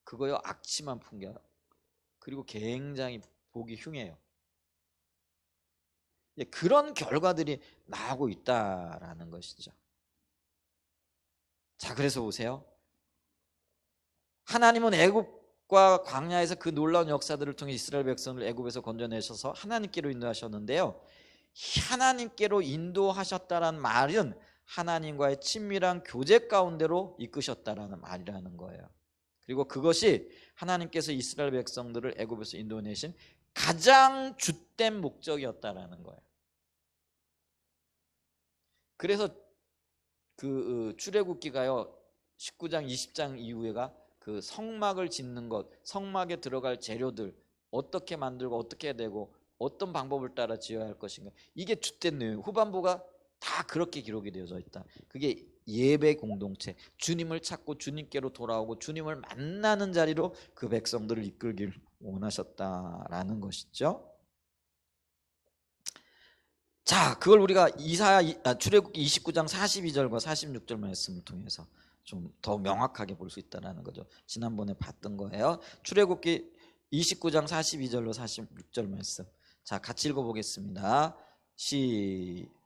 그거요, 악취만 풍겨요. 그리고 굉장히 보기 흉해요. 그런 결과들이 나오고 있다라는 것이죠. 자, 그래서 보세요. 하나님은 애굽과 광야에서 그 놀라운 역사들을 통해 이스라엘 백성을 애굽에서 건져내셔서 하나님께로 인도하셨는데요, 하나님께로 인도하셨다라는 말은 하나님과의 친밀한 교제 가운데로 이끄셨다라는 말이라는 거예요. 그리고 그것이 하나님께서 이스라엘 백성들을 애굽에서 인도내신 가장 주된 목적이었다라는 거예요. 그래서 출애굽기가요, 19장 20장 이후에가 그 성막을 짓는 것, 성막에 들어갈 재료들 어떻게 만들고 어떻게 되고 어떤 방법을 따라 지어야 할 것인가, 이게 주된 내용, 후반부가 다 그렇게 기록이 되어져 있다. 그게 예배 공동체, 주님을 찾고 주님께로 돌아오고 주님을 만나는 자리로 그 백성들을 이끌길 원하셨다라는 것이죠. 자, 그걸 우리가 출애굽기 29장 42절과 46절 말씀을 통해서 좀 더 명확하게 볼 수 있다는 거죠. 지난번에 봤던 거예요. 출애굽기 29장 42절로 46절 말씀. 자, 같이 읽어보겠습니다.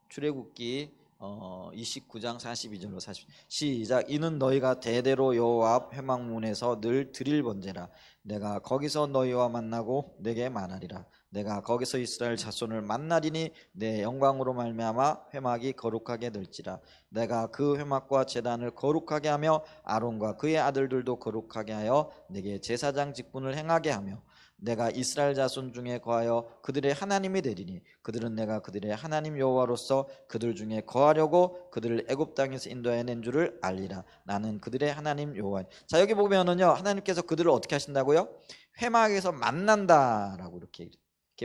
출애굽기 29장 42절로 40 시작. 이는 너희가 대대로 여호와 앞 회막문에서 늘 드릴 번제라. 내가 거기서 너희와 만나고 내게 만나리라. 내가 거기서 이스라엘 자손을 만나리니 내 영광으로 말미암아 회막이 거룩하게 될지라. 내가 그 회막과 제단을 거룩하게 하며 아론과 그의 아들들도 거룩하게 하여 내게 제사장 직분을 행하게 하며 내가 이스라엘 자손 중에 거하여 그들의 하나님이 되리니 그들은 내가 그들의 하나님 여호와로서 그들 중에 거하려고 그들을 애굽 땅에서 인도해 낸 줄을 알리라. 나는 그들의 하나님 여호와. 자, 여기 보면은요, 하나님께서 그들을 어떻게 하신다고요? 회막에서 만난다라고 이렇게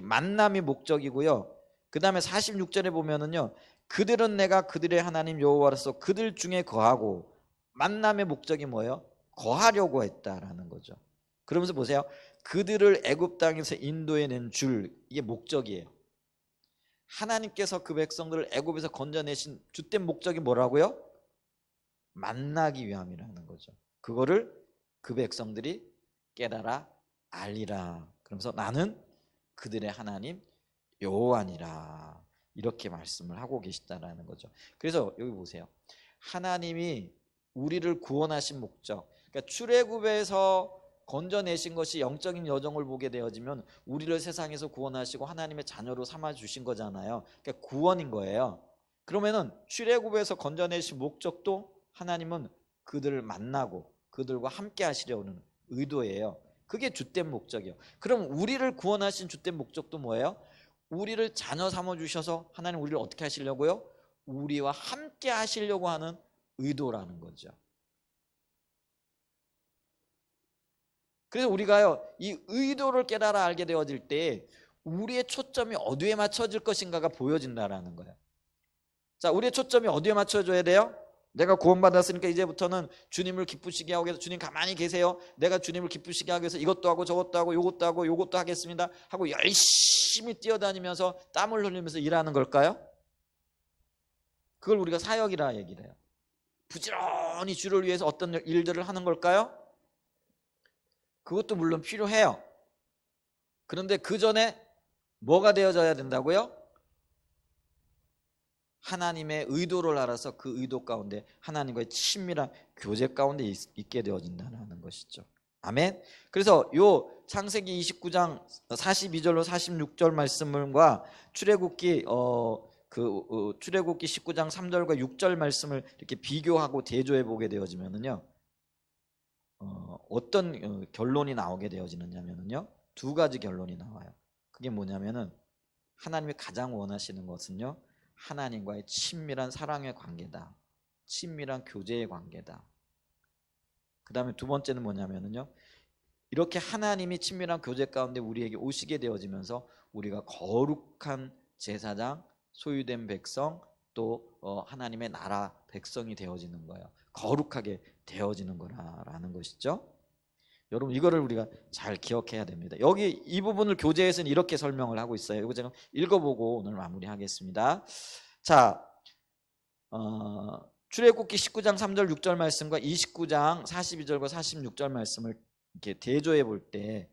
만남이 목적이고요. 그 다음에 46절에 보면은요, 그들은 내가 그들의 하나님 여호와로서 그들 중에 거하고, 만남의 목적이 뭐예요? 거하려고 했다라는 거죠. 그러면서 보세요. 그들을 애굽 땅에서 인도해 낸 줄, 이게 목적이에요. 하나님께서 그 백성들을 애굽에서 건져내신 주된 목적이 뭐라고요? 만나기 위함이라는 거죠. 그거를 그 백성들이 깨달아 알리라. 그러면서 나는 그들의 하나님 여호와니라, 이렇게 말씀을 하고 계시다라는 거죠. 그래서 여기 보세요. 하나님이 우리를 구원하신 목적, 그러니까 출애굽에서 건져내신 것이 영적인 여정을 보게 되어지면 우리를 세상에서 구원하시고 하나님의 자녀로 삼아 주신 거잖아요. 그러니까 구원인 거예요. 그러면은 출애굽에서 건져내신 목적도 하나님은 그들을 만나고 그들과 함께 하시려는 의도예요. 그게 주된 목적이에요. 그럼 우리를 구원하신 주된 목적도 뭐예요? 우리를 자녀 삼아 주셔서 하나님 우리를 어떻게 하시려고요? 우리와 함께 하시려고 하는 의도라는 거죠. 그래서 우리가요, 이 의도를 깨달아 알게 되어질 때 우리의 초점이 어디에 맞춰질 것인가가 보여진다라는 거예요. 자, 우리의 초점이 어디에 맞춰져야 돼요? 내가 구원받았으니까 이제부터는 주님을 기쁘시게 하기 위해서, 주님 가만히 계세요, 내가 주님을 기쁘시게 하기 위해서 이것도 하고 저것도 하고 요것도 하고 요것도 하겠습니다 하고 열심히 뛰어다니면서 땀을 흘리면서 일하는 걸까요? 그걸 우리가 사역이라 얘기를 해요. 부지런히 주를 위해서 어떤 일들을 하는 걸까요? 그것도 물론 필요해요. 그런데 그 전에 뭐가 되어져야 된다고요? 하나님의 의도를 알아서 그 의도 가운데 하나님과의 친밀한 교제 가운데 있게 되어진다는 것이죠. 아멘. 그래서 요 창세기 29장 42절로 46절 말씀과 출애굽기 출애굽기 19장 3절과 6절 말씀을 이렇게 비교하고 대조해 보게 되어지면은요, 어떤 결론이 나오게 되어지느냐면요, 두 가지 결론이 나와요. 그게 뭐냐면은 하나님이 가장 원하시는 것은요, 하나님과의 친밀한 사랑의 관계다, 친밀한 교제의 관계다. 그 다음에 두 번째는 뭐냐면요, 이렇게 하나님이 친밀한 교제 가운데 우리에게 오시게 되어지면서 우리가 거룩한 제사장, 소유된 백성, 또 하나님의 나라 백성이 되어지는 거예요. 거룩하게 되어지는 거라는 것이죠. 여러분, 이거를 우리가 잘 기억해야 됩니다. 여기 이 부분을 교재에서는 이렇게 설명을 하고 있어요. 이거 제가 읽어보고 오늘 마무리하겠습니다. 자, 출애굽기 19장 3절 6절 말씀과 29장 42절과 46절 말씀을 이렇게 대조해 볼 때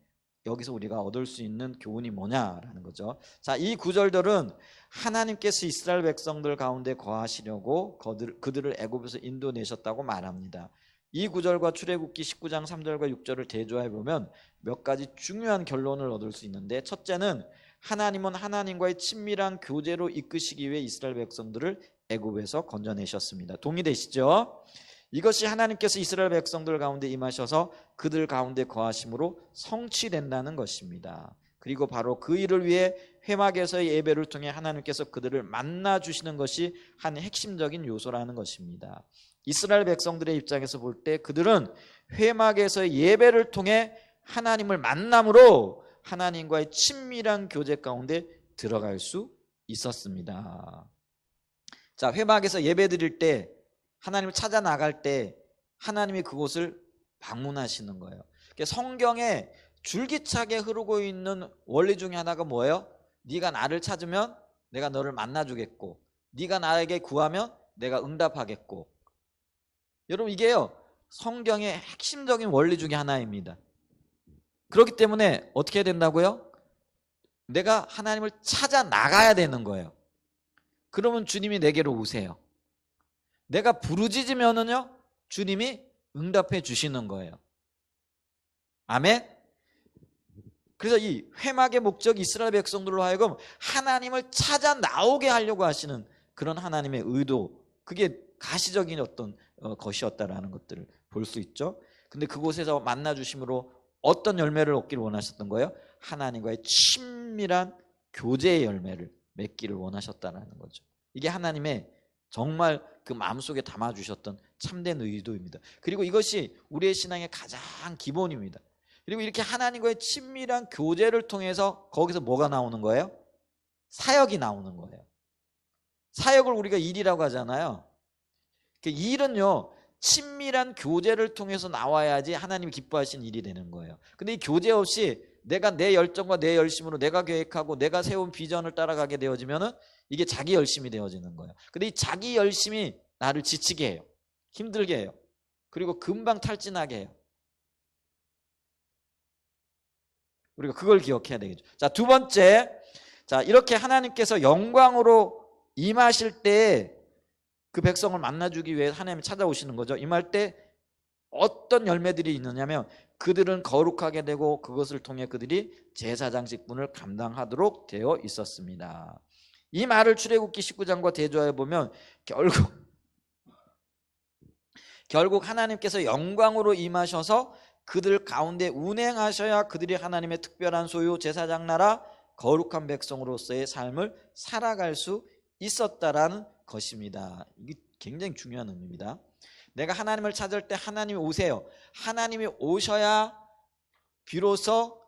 여기서 우리가 얻을 수 있는 교훈이 뭐냐라는 거죠. 자, 이 구절들은 하나님께서 이스라엘 백성들 가운데 거하시려고 그들을 애굽에서 인도내셨다고 말합니다. 이 구절과 출애굽기 19장 3절과 6절을 대조해 보면 몇 가지 중요한 결론을 얻을 수 있는데, 첫째는 하나님은 하나님과의 친밀한 교제로 이끄시기 위해 이스라엘 백성들을 애굽에서 건져내셨습니다. 동의되시죠? 이것이 하나님께서 이스라엘 백성들 가운데 임하셔서 그들 가운데 거하심으로 성취된다는 것입니다. 그리고 바로 그 일을 위해 회막에서의 예배를 통해 하나님께서 그들을 만나 주시는 것이 한 핵심적인 요소라는 것입니다. 이스라엘 백성들의 입장에서 볼 때 그들은 회막에서의 예배를 통해 하나님을 만남으로 하나님과의 친밀한 교제 가운데 들어갈 수 있었습니다. 자, 회막에서 예배 드릴 때, 하나님을 찾아 나갈 때 하나님이 그곳을 방문하시는 거예요. 성경에 줄기차게 흐르고 있는 원리 중에 하나가 뭐예요? 네가 나를 찾으면 내가 너를 만나주겠고, 네가 나에게 구하면 내가 응답하겠고. 여러분, 이게요, 성경의 핵심적인 원리 중에 하나입니다. 그렇기 때문에 어떻게 해야 된다고요? 내가 하나님을 찾아 나가야 되는 거예요. 그러면 주님이 내게로 오세요. 내가 부르짖으면은요 주님이 응답해 주시는 거예요. 아멘. 그래서 이 회막의 목적이 이스라엘 백성들로 하여금 하나님을 찾아 나오게 하려고 하시는 그런 하나님의 의도, 그게 가시적인 어떤 것이었다라는 것들을 볼 수 있죠. 근데 그곳에서 만나 주심으로 어떤 열매를 얻기를 원하셨던 거예요? 하나님과의 친밀한 교제의 열매를 맺기를 원하셨다는 거죠. 이게 하나님의 정말 그 마음속에 담아주셨던 참된 의도입니다. 그리고 이것이 우리의 신앙의 가장 기본입니다. 그리고 이렇게 하나님과의 친밀한 교제를 통해서 거기서 뭐가 나오는 거예요? 사역이 나오는 거예요. 사역을 우리가 일이라고 하잖아요. 그 일은요 친밀한 교제를 통해서 나와야지 하나님이 기뻐하시는 일이 되는 거예요. 근데 이 교제 없이 내가 내 열정과 내 열심으로 내가 계획하고 내가 세운 비전을 따라가게 되어지면은 이게 자기 열심이 되어지는 거예요. 근데 이 자기 열심이 나를 지치게 해요. 힘들게 해요. 그리고 금방 탈진하게 해요. 우리가 그걸 기억해야 되겠죠. 자, 두 번째. 자, 이렇게 하나님께서 영광으로 임하실 때 그 백성을 만나주기 위해 하나님이 찾아오시는 거죠. 임할 때 어떤 열매들이 있느냐면 그들은 거룩하게 되고 그것을 통해 그들이 제사장 직분을 감당하도록 되어 있었습니다. 이 말을 출애굽기 19장과 대조해 보면 결국 하나님께서 영광으로 임하셔서 그들 가운데 운행하셔야 그들이 하나님의 특별한 소유 제사장 나라 거룩한 백성으로서의 삶을 살아갈 수 있었다라는 것입니다. 이게 굉장히 중요한 의미입니다. 내가 하나님을 찾을 때 하나님이 오세요. 하나님이 오셔야 비로소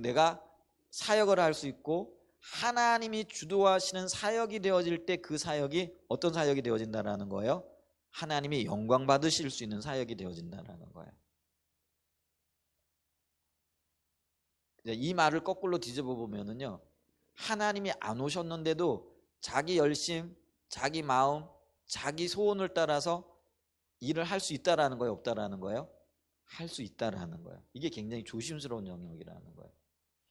내가 사역을 할 수 있고 하나님이 주도하시는 사역이 되어질 때 그 사역이 어떤 사역이 되어진다라는 거예요? 하나님이 영광 받으실 수 있는 사역이 되어진다라는 거예요. 이 말을 거꾸로 뒤집어 보면은요, 하나님이 안 오셨는데도 자기 열심, 자기 마음, 자기 소원을 따라서 일을 할 수 있다라는 거예요, 없다라는 거예요? 할 수 있다라는 거예요. 이게 굉장히 조심스러운 영역이라는 거예요.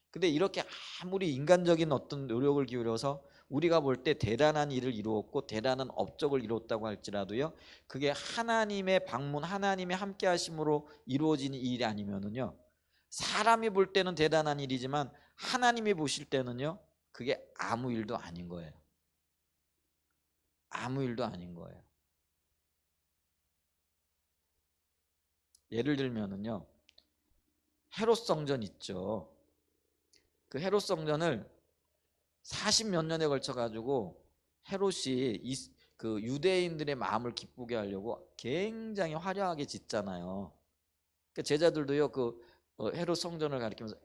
근데 이렇게 아무리 인간적인 어떤 노력을 기울여서 우리가 볼 때 대단한 일을 이루었고 대단한 업적을 이루었다고 할지라도요, 그게 하나님의 방문, 하나님의 함께 하심으로 이루어지는 일이 아니면은요, 사람이 볼 때는 대단한 일이지만 하나님이 보실 때는요, 그게 아무 일도 아닌 거예요. 아무 일도 아닌 거예요. 예를 들면은요, 헤롯 성전 있죠. 그 헤롯 성전을 40몇 년에 걸쳐 가지고 헤롯이 그 유대인들의 마음을 기쁘게 하려고 굉장히 화려하게 짓잖아요. 그 제자들도요, 그 헤롯 성전을 가리키면서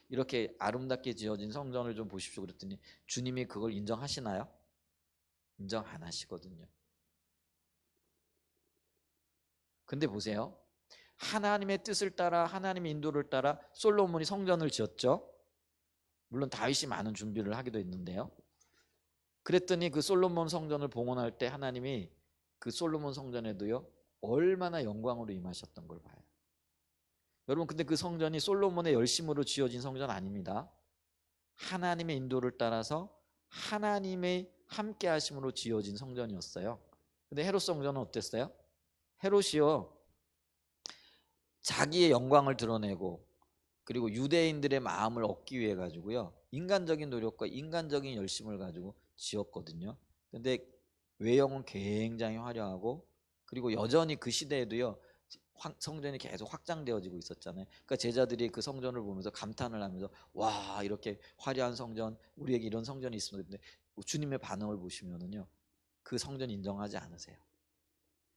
이렇게 아름답게 지어진 성전을 좀 보십시오 그랬더니 주님이 그걸 인정하시나요? 인정 안 하시거든요. 근데 보세요. 하나님의 뜻을 따라 하나님의 인도를 따라 솔로몬이 성전을 지었죠. 물론 다윗이 많은 준비를 하기도 했는데요. 그랬더니 그 솔로몬 성전을 봉헌할 때 하나님이 그 솔로몬 성전에도요 얼마나 영광으로 임하셨던 걸 봐요. 여러분, 근데 그 성전이 솔로몬의 열심으로 지어진 성전 아닙니다. 하나님의 인도를 따라서 하나님의 함께 하심으로 지어진 성전이었어요. 근데 헤롯 성전은 어땠어요? 헤롯이요 자기의 영광을 드러내고 그리고 유대인들의 마음을 얻기 위해 가지고요 인간적인 노력과 인간적인 열심을 가지고 지었거든요. 근데 외형은 굉장히 화려하고 그리고 여전히 그 시대에도요 성전이 계속 확장되어지고 있었잖아요. 그러니까 제자들이 그 성전을 보면서 감탄을 하면서 와, 이렇게 화려한 성전, 우리에게 이런 성전이 있습니다. 근데 주님의 반응을 보시면은요 그 성전 인정하지 않으세요.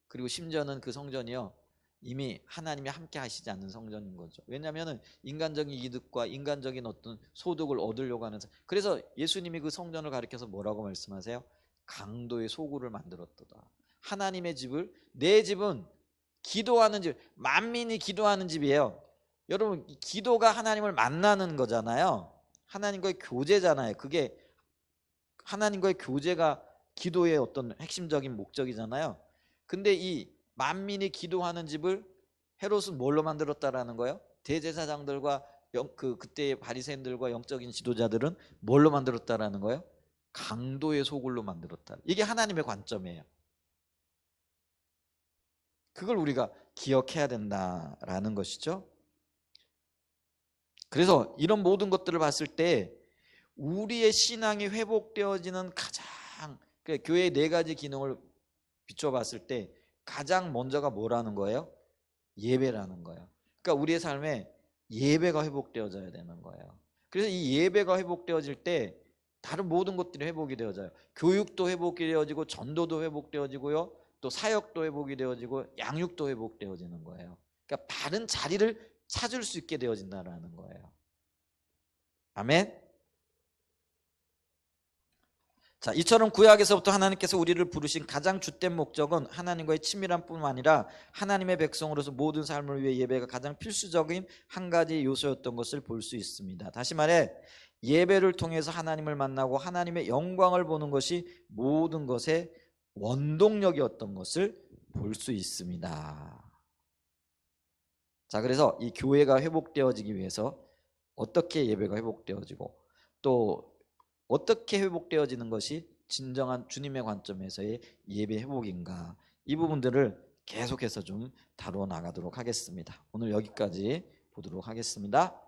그리고 심지어는 그 성전이요 이미 하나님이 함께 하시지 않는 성전인 거죠. 왜냐하면 인간적인 이득과 인간적인 어떤 소득을 얻으려고 하는, 그래서 예수님이 그 성전을 가리켜서 뭐라고 말씀하세요? 강도의 소굴을 만들었도다. 하나님의 집을, 내 집은 기도하는 집, 만민이 기도하는 집이에요. 여러분, 기도가 하나님을 만나는 거잖아요. 하나님과의 교제잖아요. 그게 하나님과의 교제가 기도의 어떤 핵심적인 목적이잖아요. 근데 이 만민이 기도하는 집을 헤롯은 뭘로 만들었다라는 거예요? 대제사장들과 그때의 바리새인들과 영적인 지도자들은 뭘로 만들었다라는 거예요? 강도의 소굴로 만들었다. 이게 하나님의 관점이에요. 그걸 우리가 기억해야 된다라는 것이죠. 그래서 이런 모든 것들을 봤을 때 우리의 신앙이 회복되어지는 가장 교회의 4가지 기능을 비춰봤을 때 가장 먼저가 뭐라는 거예요? 예배라는 거예요. 그러니까 우리의 삶에 예배가 회복되어져야 되는 거예요. 그래서 이 예배가 회복되어질 때 다른 모든 것들이 회복이 되어져요. 교육도 회복이 되어지고 전도도 회복되어지고요. 또 사역도 회복이 되어지고 양육도 회복되어지는 거예요. 그러니까 바른 자리를 찾을 수 있게 되어진다는 거예요. 아멘. 자, 이처럼 구약에서부터 하나님께서 우리를 부르신 가장 주된 목적은 하나님과의 친밀함 뿐만 아니라 하나님의 백성으로서 모든 삶을 위해 예배가 가장 필수적인 한 가지 요소였던 것을 볼 수 있습니다. 다시 말해 예배를 통해서 하나님을 만나고 하나님의 영광을 보는 것이 모든 것의 원동력이었던 것을 볼 수 있습니다. 자, 그래서 이 교회가 회복되어지기 위해서 어떻게 예배가 회복되어지고 또 어떻게 회복되어지는 것이 진정한 주님의 관점에서의 예배 회복인가, 이 부분들을 계속해서 좀 다루어 나가도록 하겠습니다. 오늘 여기까지 보도록 하겠습니다.